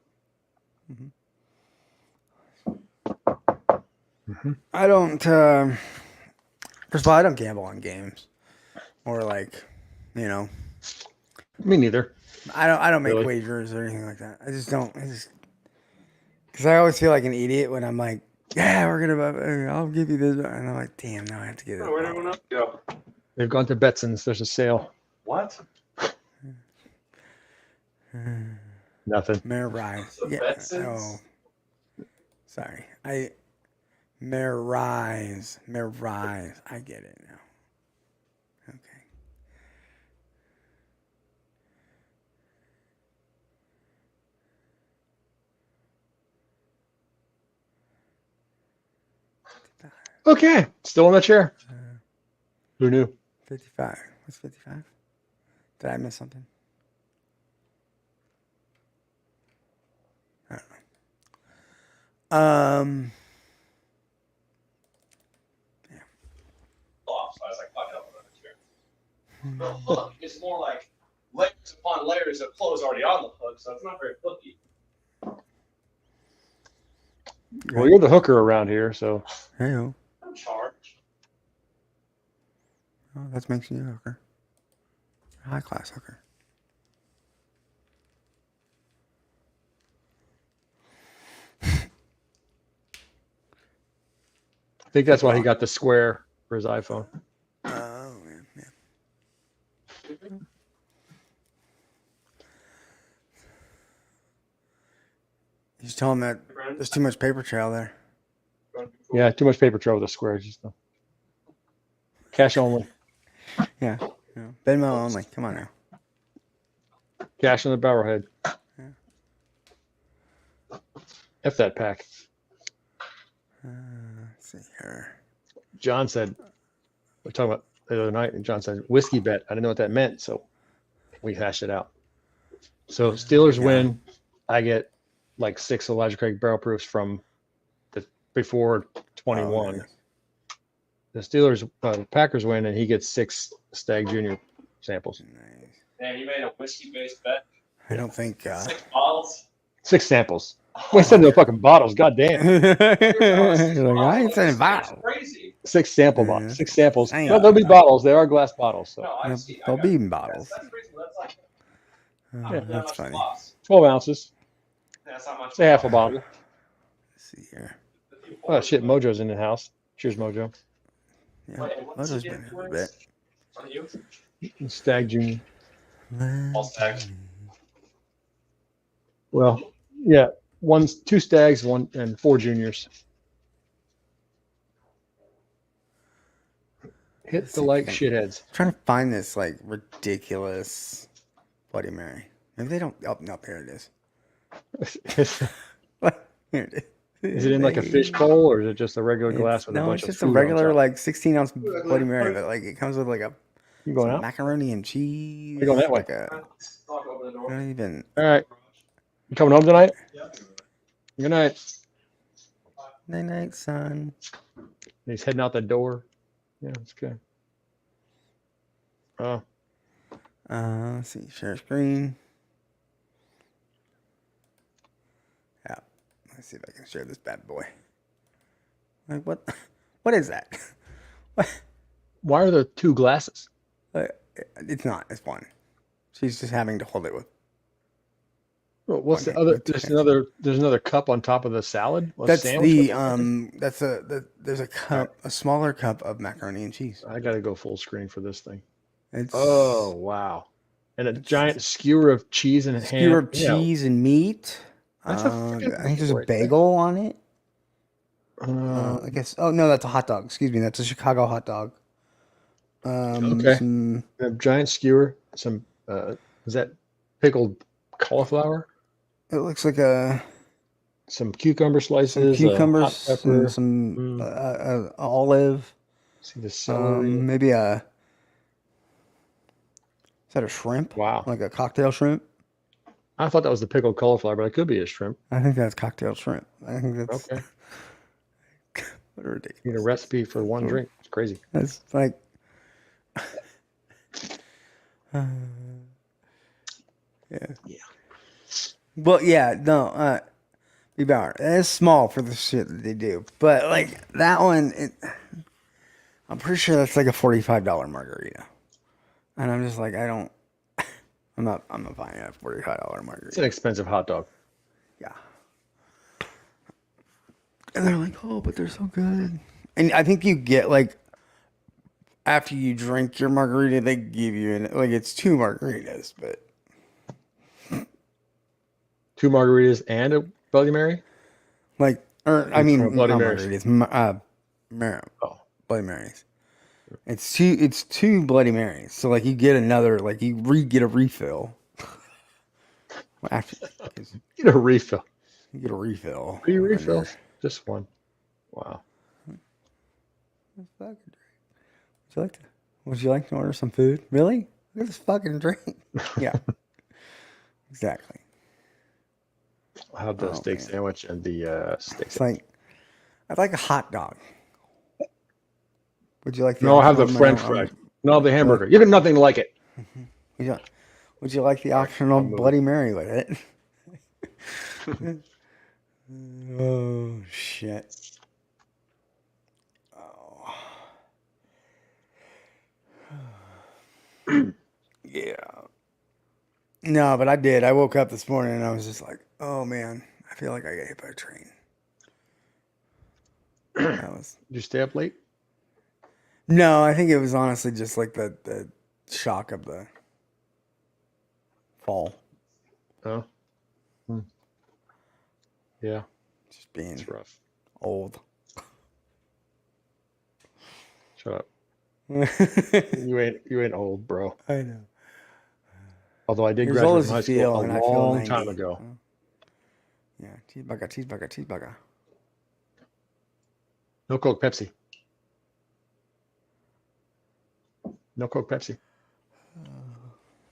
I don't. First of all, I don't gamble on games, or like, Me neither. I don't make wagers or anything like that. I just don't. Because I always feel like an idiot when I'm like Yeah, we're gonna. I'll give you this, and I'm like, damn, now I have to get it. Where'd everyone else go? They've gone to Betson's. There's a sale. What? Nothing. Mayor Rise. The Yeah. Betsons? Oh, sorry. Mayor Rise. Mayor Rise. I get it now. Okay. Okay. Still in the chair. Who knew? 55. What's 55? Did I miss something? I don't know. Off. So I was like, fuck it, I'll put it on the chair. The hook is more like layers upon layers of clothes already on the hook, so it's not very hooky. Well, you're the hooker around here, so Hey-o. I'm charged. Oh, that makes you a hooker. A high-class hooker. I think that's why he got the square for his iPhone. Oh, man. You should tell him that there's too much paper trail there. Yeah, too much paper trail with the squares. Just cash only. Yeah. Venmo only. Come on now. Cash on the barrelhead. Yeah. F that pack. Let's see here. John said, we're talking about the other night, and John said, whiskey bet. I didn't know what that meant, so we hashed it out. So Steelers win. I get like 6 Elijah Craig barrel proofs from the before 21. Oh, nice. The Steelers, Packers win, and he gets 6 Stag Junior samples. Nice. Man, you made a whiskey-based bet. I don't think. 6 bottles. 6 samples. Wait, said no fucking bottles. God damn. Like, I ain't saying That's bottle. crazy. 6 sample bottles. 6 samples. Hang No, on. they'll be bottles. They are glass bottles. So No, I Yeah, see. they'll be in bottles. That's reasonable. That's like Oh, that's funny. loss. 12 ounces. That's not much. Say half a bottle. Let's see here. Oh shit, Mojo's in the house. Cheers, Mojo. Yeah, Wait, what's Mojo's the been here a influence? bit. On you? Stag Junior. All stags. Well, yeah, 2 stags, 1 and 4 juniors. Hit the like shitheads. I'm trying to find this like ridiculous Bloody Mary. Maybe they don't. Oh, no, here it is. Here it is. Is it in like a fish bowl or is it just a regular glass with a No, bunch it's of just a food on regular top? like 16-ounce Bloody Mary, but like it comes with like a You going some out? macaroni and cheese. You going that way? Like a, Talk over the I door. don't even. All right. You coming home tonight? Yep. Good night. Night night, son. He's heading out the door. Yeah, that's good. Oh, Let's see. Share screen. Yeah. Let's see if I can share this bad boy. Like what? What is that? What? why are there 2 glasses? It's not. It's one. She's just having to hold it with. Well, what's the Okay, other? with 2 There's hands. another cup on top of the salad. A That's sandwich the cup or something? there's a cup, a smaller cup of macaroni and cheese. I gotta go full screen for this thing. It's Oh wow! And a giant skewer of cheese and skewer ham. of cheese and meat. That's a freaking I think there's a right there. bagel on it. Yeah. I guess. Oh no, that's a hot dog. Excuse me, that's a Chicago hot dog. Okay. Some, A giant skewer. Some is that pickled cauliflower? it looks like Some cucumber slices. some cucumbers, hot pepper. some olive. See the celery. Maybe is that a shrimp? Wow. Like a cocktail shrimp? I thought that was the pickled cauliflower, but it could be a shrimp. I think that's cocktail shrimp. I think that's Okay. what a ridiculous. Need a recipe for one drink. It's crazy. That's like. Yeah. Well, yeah, no, Bauer. It's small for the shit that they do, but like that one, I'm pretty sure that's like a $45 margarita, and I'm just like, I don't, I'm not buying a $45 It's margarita. an expensive hot dog. Yeah. And And they're like, oh, but they're so good. And I think you get like after you drink your margarita, they give you like it's 2 margaritas, but 2 margaritas and a Bloody Mary. like, or I From a mean, Bloody not Marys. margaritas, Oh, Bloody Marys. It's two Bloody Marys. So like you get another, like you get a refill. After 'cause get a refill. you get a refill. 3 on refills, just 1. Wow. your fucking drink. Would you like to order some food? Really? Look at this fucking drink. Yeah, exactly. I'll have the Oh, steak man. sandwich and the steak. It's like I'd like a hot dog. Would you like the No, I'll have the optional French mayo- fries. No, the would you hamburger. like- You get nothing like it. would you like the optional I'll move. Bloody Mary with it? Oh shit. Oh. Yeah. No, but I did. I woke up this morning and I was just like, oh man, I feel like I got hit by a train. That was Did you stay up late? no, I think it was honestly just like the shock of the fall. Oh. Yeah, Just being it's rough. old. Shut up. I You ain't old, bro. know. Although I did You're as old graduate as from you high feel, school a and I feel long 90. time ago. Yeah, cheeseburger. No Coke, Pepsi. No Coke, Pepsi.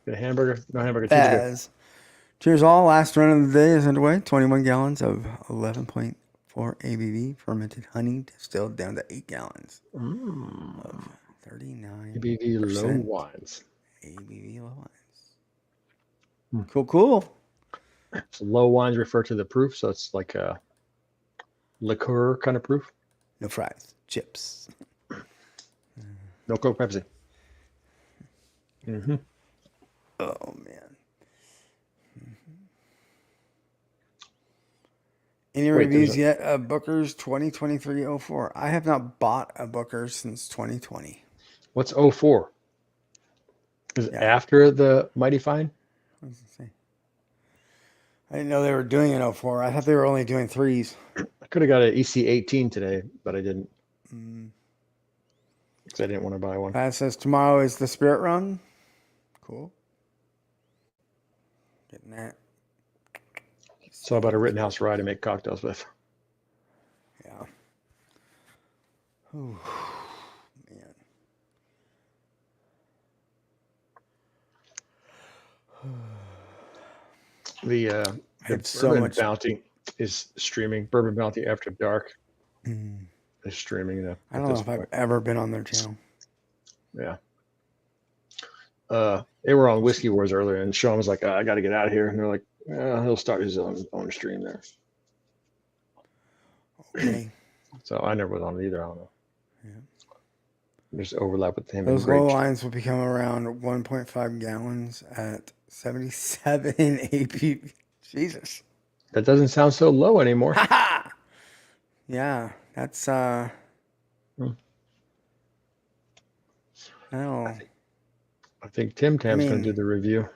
Get a hamburger. No hamburger. Cheeseburger. As cheers all. Last run of the day is underway. 21 gallons of 11.4 ABV fermented honey distilled down to 8 gallons of 39 ABV low wines. ABV low wines. Cool. So low wines refer to the proof, so it's like a liqueur kind of proof. No fries, chips. No Coke, Pepsi. Mm-hmm. Oh man. Any Wait, reviews yet of Booker's 2023-04? I have not bought a Booker since 2020. What's 04? Is it Yeah. after the Mighty Fine? What does it say? I didn't know they were doing an 04. I thought they were only doing 3s. I could have got an EC18 today, but I didn't. Because I didn't want to buy one. Pat says tomorrow is the Spirit Run. Cool. Getting that. So about a Rittenhouse rye to make cocktails with. Yeah. Oh, man. The had so Bourbon much- Bounty is streaming. Bourbon Bounty After Dark is streaming. I don't know if I've ever been on their channel. Yeah. They were on Whiskey Wars earlier, and Sean was like, I got to get out of here. And they're like, he'll start his own stream there. Okay. So I never was on it either. I don't know. Yeah. There's overlap with him. Those and low Greg. lines will become around 1.5 gallons at 77 ABV. Jesus. That doesn't sound so low anymore. Yeah, that's Hmm. no. I think Tim Tam's going mean- to do the review.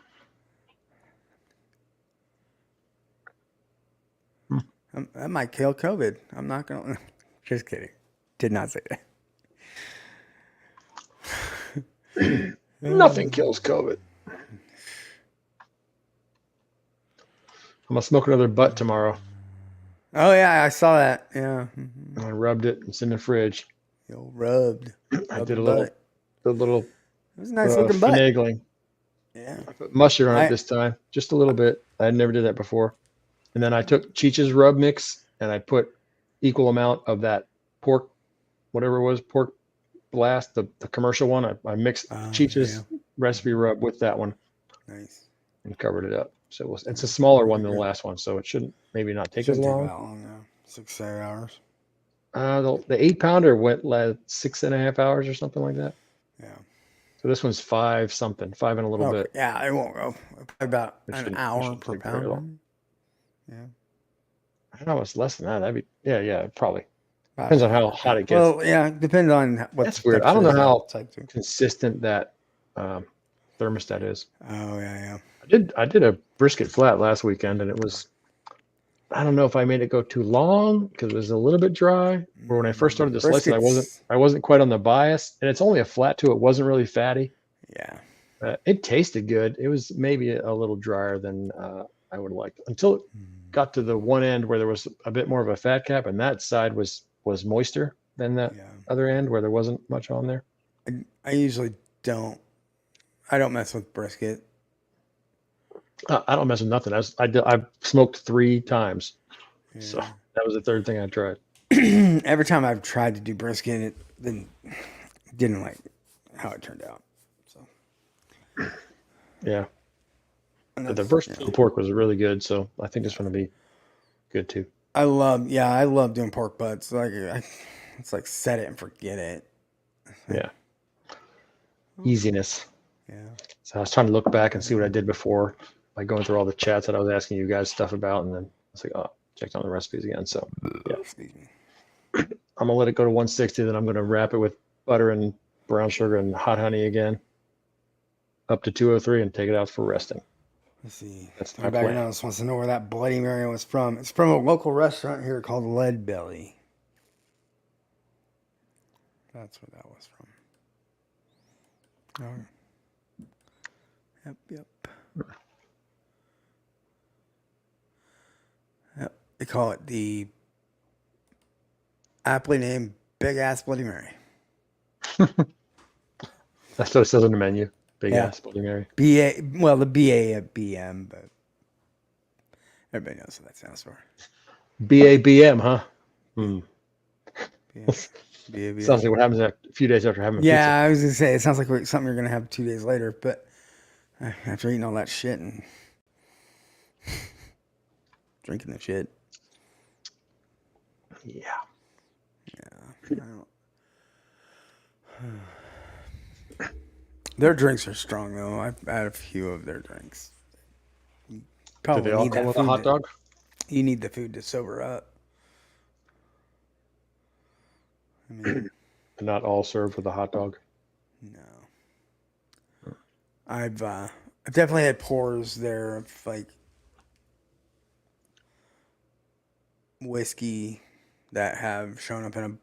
That might kill COVID. I'm not gonna. Just kidding. Did not say that. Nothing kills COVID. I'm going to smoke another butt tomorrow. Oh yeah, I saw that. Yeah. I rubbed it. It's in the fridge. Yo, rubbed. I Rubbed did the a little, butt. the little It was a nice looking butt. finagling. Yeah. I put mustard on I- it this time, just a little bit. I never did that before. And then I took Cheech's rub mix and I put equal amount of that pork, whatever it was, pork blast, the commercial one. I mixed Oh, Cheech's recipe rub with that one Nice. and covered it up. So it's a smaller one than the last one, so it shouldn't maybe not take as Shouldn't long. that long now. 6 hours. The 8-pounder went like 6.5 hours or something like that. Yeah. So this one's 5 something, 5 and a little Okay. bit. Yeah, it won't go. Probably about It an shouldn't- it hour shouldn't per take very pound. long. Yeah. I don't know, it's less than that. That'd be yeah, probably. About Depends on half. how hot it gets. Well, yeah, depends on what That's the weird. I don't temperature know is how outside too. consistent that thermostat is. Oh yeah, I did a brisket flat last weekend, and it was, I don't know if I made it go too long because it was a little bit dry. Or when I first started to slice it, Briskets. I wasn't quite on the bias, and it's only a flat too. It wasn't really fatty. Yeah. It tasted good. It was maybe a little drier than I would like until it got to the one end where there was a bit more of a fat cap, and that side was moister than the Yeah. other end where there wasn't much on there. I usually don't. I don't mess with brisket. I don't mess with nothing. I've smoked 3 times, so Yeah. that was the third thing I tried. Every time I've tried to do brisket, it didn't like how it turned out. So Yeah, and the that's, versatile pork was really good, so I think it's going to be good too. I love doing pork butts. It's like set it and forget it. Yeah, easiness. Yeah. So I was trying to look back and see what I did before, like going through all the chats that I was asking you guys stuff about, and then I was like, oh, checked on the recipes again. So yeah, Excuse me. I'm gonna let it go to 160. Then I'm gonna wrap it with butter and brown sugar and hot honey again, up to 203, and take it out for resting. Let's see. That's my Everybody plan. else wants to know where that Bloody Mary was from. It's from a local restaurant here called Lead Belly. That's where that was from. All right. Yep. They call it the aptly named Big Ass Bloody Mary. That's what it says on the menu. Big Yeah. ass Bloody Mary. The BA at BM, but everybody knows what that stands for. BABM, huh? BA. Sounds like what happens a few days after having Yeah, pizza. I was gonna say it sounds like something you're gonna have 2 days later, but after eating all that shit and drinking the shit, Yeah. I don't. Their drinks are strong though. I've had a few of their drinks. You Do probably they all need come that with food. a hot dog? You need the food to sober up. I mean, They're not all served with a hot dog. no. I've definitely had pours there of like whiskey that have shown up in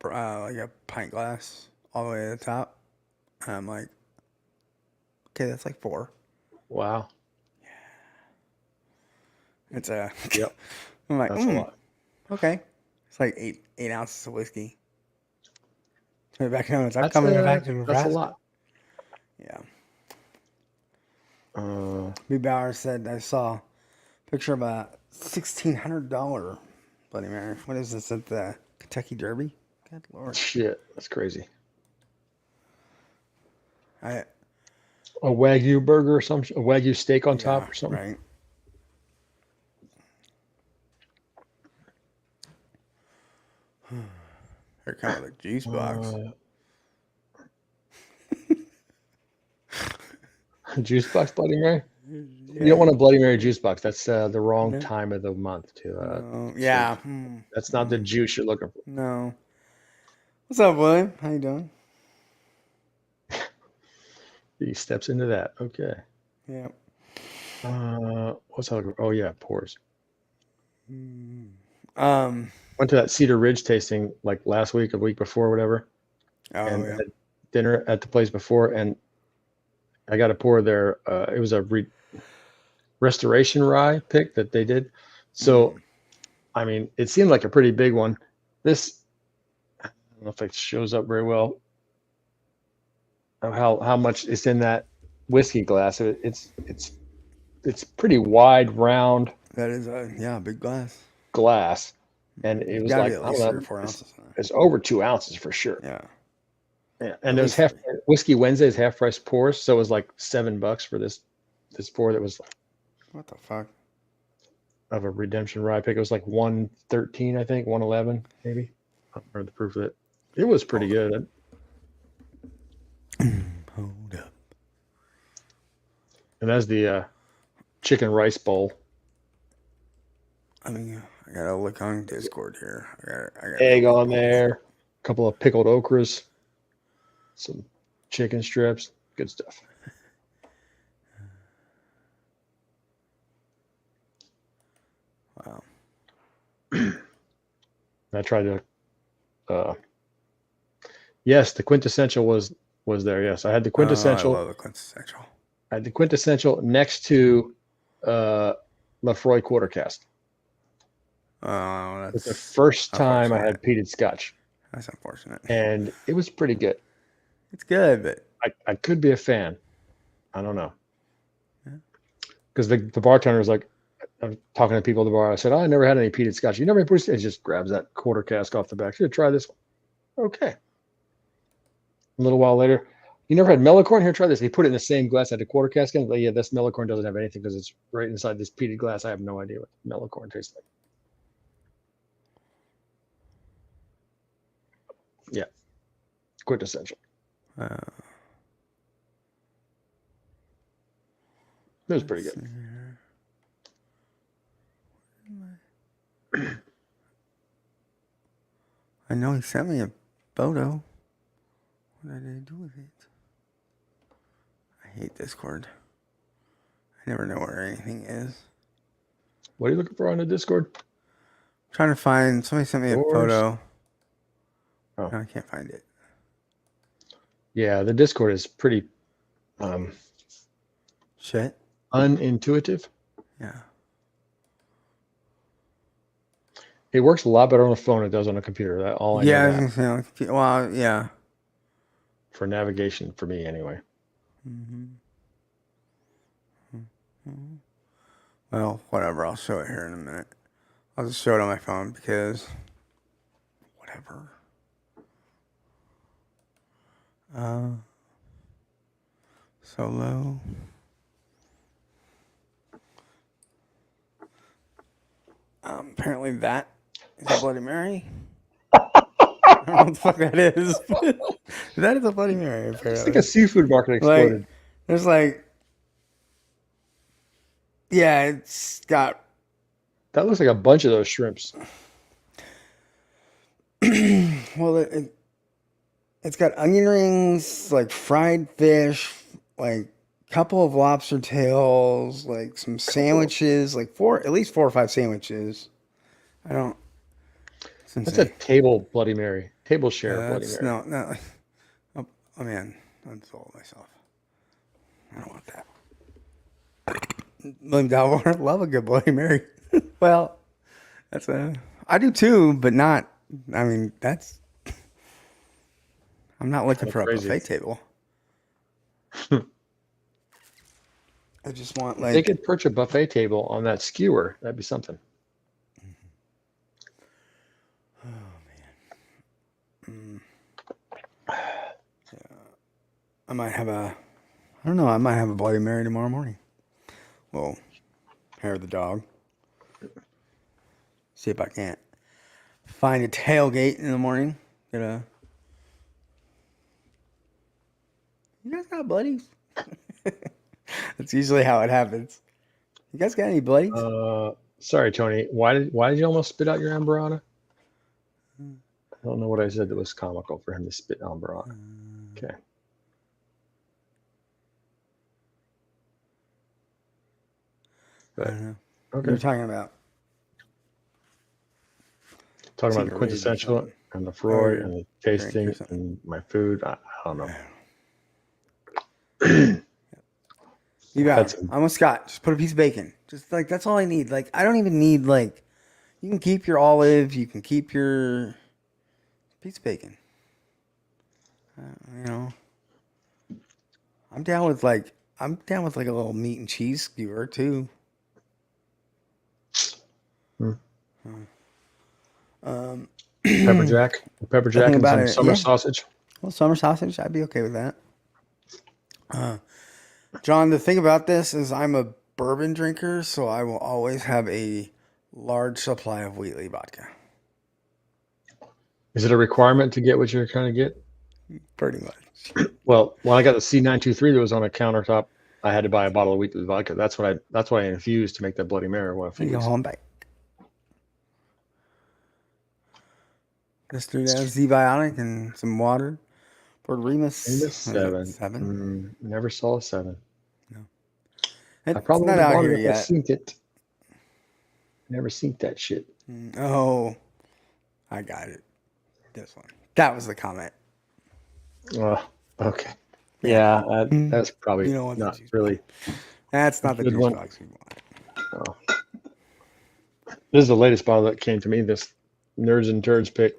like a pint glass all the way to the top. And I'm like, okay, that's like 4. Wow. It's a. Yep. I'm like, That's a lot. okay. It's like 8 ounces of whiskey. So back home, I'm That's coming a, back to that's a Nebraska. lot. Yeah. Uh, B. Bauer said I saw a picture of a $1,600 Bloody Mary. What is this at the Kentucky Derby? Good Lord. shit, that's crazy. I A Wagyu burger or some a Wagyu steak on top or something. Right. They're kind of like juice box. Juice box Bloody Mary. You don't want a Bloody Mary juice box. That's the wrong time of the month to. Yeah. That's not the juice you're looking for. No. What's up, William? How you doing? He steps into that. Okay. Yeah. What's that? Oh yeah, pours. Went to that Cedar Ridge tasting like last week, a week before, whatever. And had dinner at the place before, and I got a pour there. It was a restoration rye pick that they did. So, I mean, it seemed like a pretty big one. This, I don't know if it shows up very well. How much is in that whiskey glass? It's pretty wide, round. That is a big glass, and it was like, at least 3 or 4 ounces. It's over 2 ounces for sure. Yeah. And it was Whiskey Wednesday's half price pours, so it was like $7 for this pour that was what the fuck of a redemption rye pick. It was like 113, I think, 111 maybe. I don't remember the proof of it. It was pretty good. Hold up. And that's the chicken rice bowl. I mean, I I gotta look on Discord here. I gotta Egg look on both. there, a couple of pickled okras, some chicken strips, good stuff. Wow. I tried to. Yes, the quintessential was there. Yes, I had the Oh, I quintessential. love the quintessential. I had the quintessential next to Lefroy Quarter Cast. Oh, It's the that's first time I unfortunate. had peated scotch, That's unfortunate. and it was pretty good. It's good, but I could be a fan. I don't know. Yeah. Because the bartender was like, I'm talking to people at the bar. I said, I never had any peated scotch. You never had peated? It just grabs that quarter cask off the back. Here, try this one. Okay. A little while later, you never had Mellicorn? Here, try this. He put it in the same glass I had a quarter cask in. Like, yeah, this Mellicorn doesn't have anything because it's right inside this peated glass. I have no idea what Mellicorn tastes like. Yeah. Quintessential. It was pretty good. I know he sent me a photo. What did I do with it? I hate Discord. I never know where anything is. What are you looking for on the Discord? I'm trying to find. Somebody sent me a Yours? photo. Oh. No, I can't find it. Yeah, the Discord is pretty Shit. unintuitive. Yeah. It works a lot better on the phone than it does on a computer. That all I Yeah, I know was that. gonna say. Well, yeah. For navigation, for me anyway. Well, whatever. I'll show it here in a minute. I'll just show it on my phone because whatever. Solo. Apparently that is a Bloody Mary. I don't know what the fuck that is. That is a Bloody Mary, It's apparently. like a seafood market exploded. Like, there's like, yeah, it's got. That looks like a bunch of those shrimps. Well, it's got onion rings, like fried fish, like a couple of lobster tails, like some sandwiches, like at least 4 or 5 sandwiches. I don't. It's That's a insane. table Bloody Mary. Table share Bloody Mary. No. Oh man, I'm sold myself. I don't want that. William Dalmore, love a good Bloody Mary. Well, I do too, but not. I mean, I'm not looking for a crazy. buffet table. I just want They like. could perch a buffet table on that skewer. That'd be something. I might have a. I don't know. I might have a Bloody Mary tomorrow morning. Well, hair of the dog. See if I can't find a tailgate in the morning. You guys got bloodies? That's usually how it happens. You guys got any bloodies? Sorry, Tony. Why did you almost spit out your Amberana? I don't know what I said that was comical for him to spit Amberana. Okay. I don't know. What Okay. are you talking about? Talking about Secret the rage or quintessential something. and the Freud Or and the drink or tasting something. and my food. I don't know. You got That's- it. I'm with Scott. Just put a piece of bacon. Just like that's all I need. Like I don't even need like. You can keep your olive. You can keep your piece of bacon. You know. I'm down with like a little meat and cheese skewer too. Pepper jack and about some it, summer yeah. sausage. Well, summer sausage, I'd be okay with that. John, the thing about this is I'm a bourbon drinker, so I will always have a large supply of Wheatley vodka. Is it a requirement to get what you're trying to get? Pretty much. Well, when I got the C923 that was on a countertop, I had to buy a bottle of Wheatley vodka. That's what I infused to make that Bloody Mary. What a few You go weeks. home back. Just threw down Z-Bionic and some water. For Remus. Into What is that, 7. 7? Never saw a 7. I It's probably not would have out bought here it if I yet. synced it. Never synced that shit. Oh, I got it. This one. That was the comment. Okay. Yeah. Yeah, that's probably You don't want the not juice really box. That's not the good juice one. box we want. Oh. This is the latest bottle that came to me. This Nerds and Turds pick.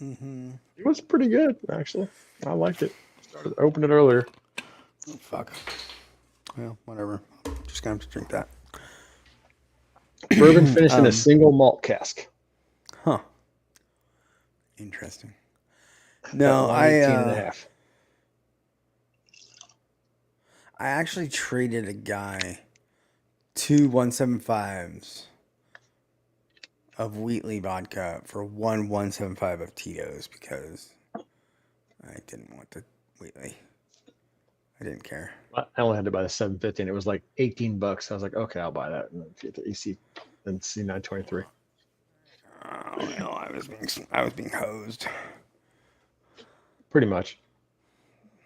Mm-hmm. It was pretty good, actually. I liked it. Opened it earlier. Oh, fuck. Well, whatever. Just gonna have to drink that. Bourbon finished in a single malt cask. Huh. Interesting. At No, 118 and a half. I actually traded a guy 2 175s of Wheatley vodka for 1 175 of Tito's because I didn't want the Wheatley. I didn't care. I only had to buy the 750 and it was like $18. I was like, okay, I'll buy that. And then get the EC and C923. Oh no, I was being hosed. Pretty much.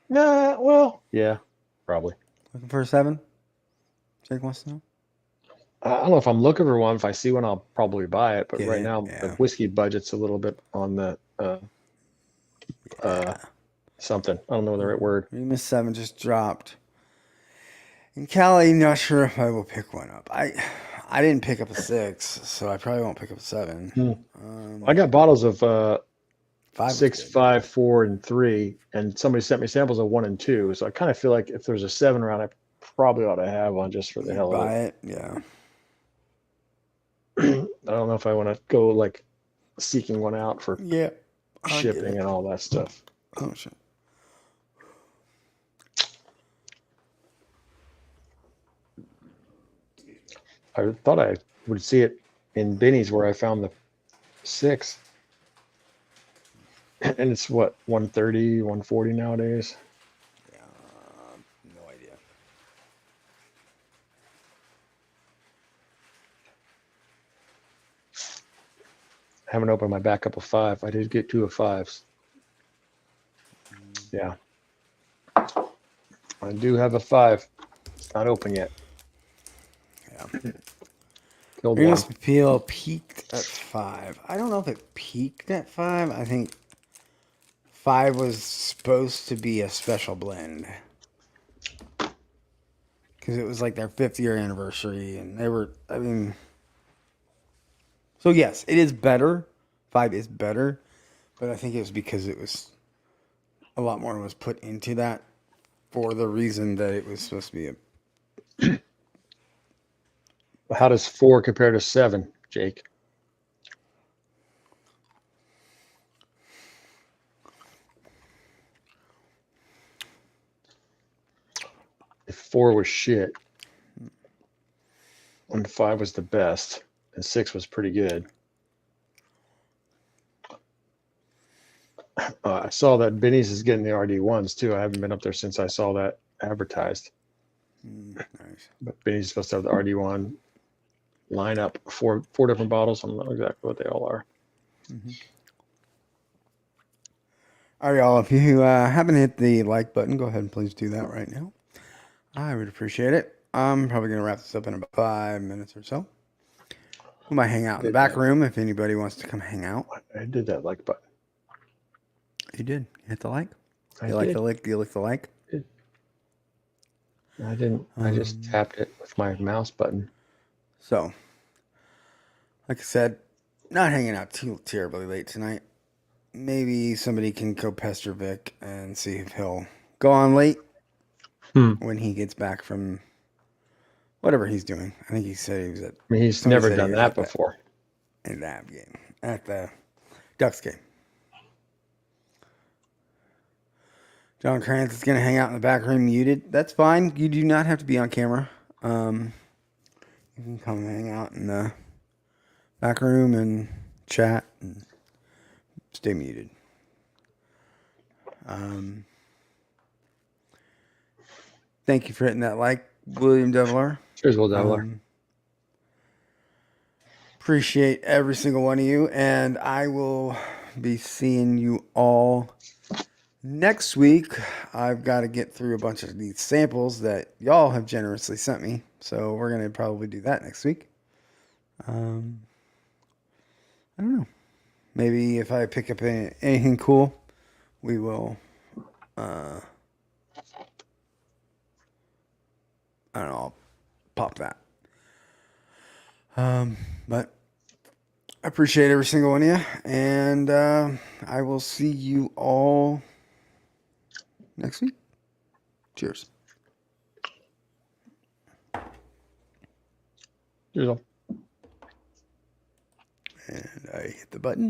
Nah, well, yeah, probably. Looking for a 7? Jake wants to know. I don't know if I'm looking for one. If I see one, I'll probably buy it. But Get right it, now, yeah. the whiskey budget's a little bit on the something. I don't know the right word. Remus 7 just dropped. In Cali, not sure if I will pick one up. I didn't pick up a 6, so I probably won't pick up a 7. I got bottles of 5 was 6, good. 5, 4, and 3, and somebody sent me samples of 1 and 2. So I kind of feel like if there's a 7 around, I probably ought to have one just for the hell of Buy it. it, yeah. I don't know if I want to go like seeking one out for Yeah. I get shipping it. and all that stuff. Oh shit. I thought I would see it in Benny's where I found the 6. And it's what, 130, 140 nowadays? Yeah, no idea. I haven't opened my backup of 5. I did get 2 of 5s. Yeah. I do have a 5. It's not open yet. Yeah. Killed one. Remus Peel peaked at 5. I don't know if it peaked at 5. I think 5 was supposed to be a special blend. Because it was like their 5th year anniversary. And they were, I mean. So, yes, it is better. 5 is better. But I think it was because it was. A lot more was put into that for the reason that it was supposed to be a. How does 4 compare to 7, Jake? If 4 was shit, and 5 was the best, and 6 was pretty good. I saw that Benny's is getting the RD1s too. I haven't been up there since I saw that advertised. Nice. But Benny's supposed to have the RD1 lineup, four different bottles. I don't know exactly what they all are. Mm-hmm. All right, y'all. If you haven't hit the like button, go ahead and please do that right now. I would appreciate it. I'm probably going to wrap this up in about 5 minutes or so. We might hang out in the back room if anybody wants to come hang out. I did that like button. You did. You hit the like? I You did. like the like? You like the like? I didn't. I just tapped it with my mouse button. So, like I said, not hanging out too terribly late tonight. Maybe somebody can go pester Vic and see if he'll go on late when he gets back from whatever he's doing. I think he said he was at. I mean, he's somebody never said done he was that at before. In that game, at the Ducks game. John Krantz is going to hang out in the back room muted. That's fine. You do not have to be on camera. You can come hang out in the back room and chat and stay muted. Thank you for hitting that like, William Devler. Cheers, Will Devler. Appreciate every single one of you, and I will be seeing you all next week. I've got to get through a bunch of these samples that y'all have generously sent me. So we're going to probably do that next week. I don't know. Maybe if I pick up anything cool, we will, I don't know, I'll pop that. But I appreciate every single one of you. And I will see you all next week. Cheers. Cheers all. And I hit the button.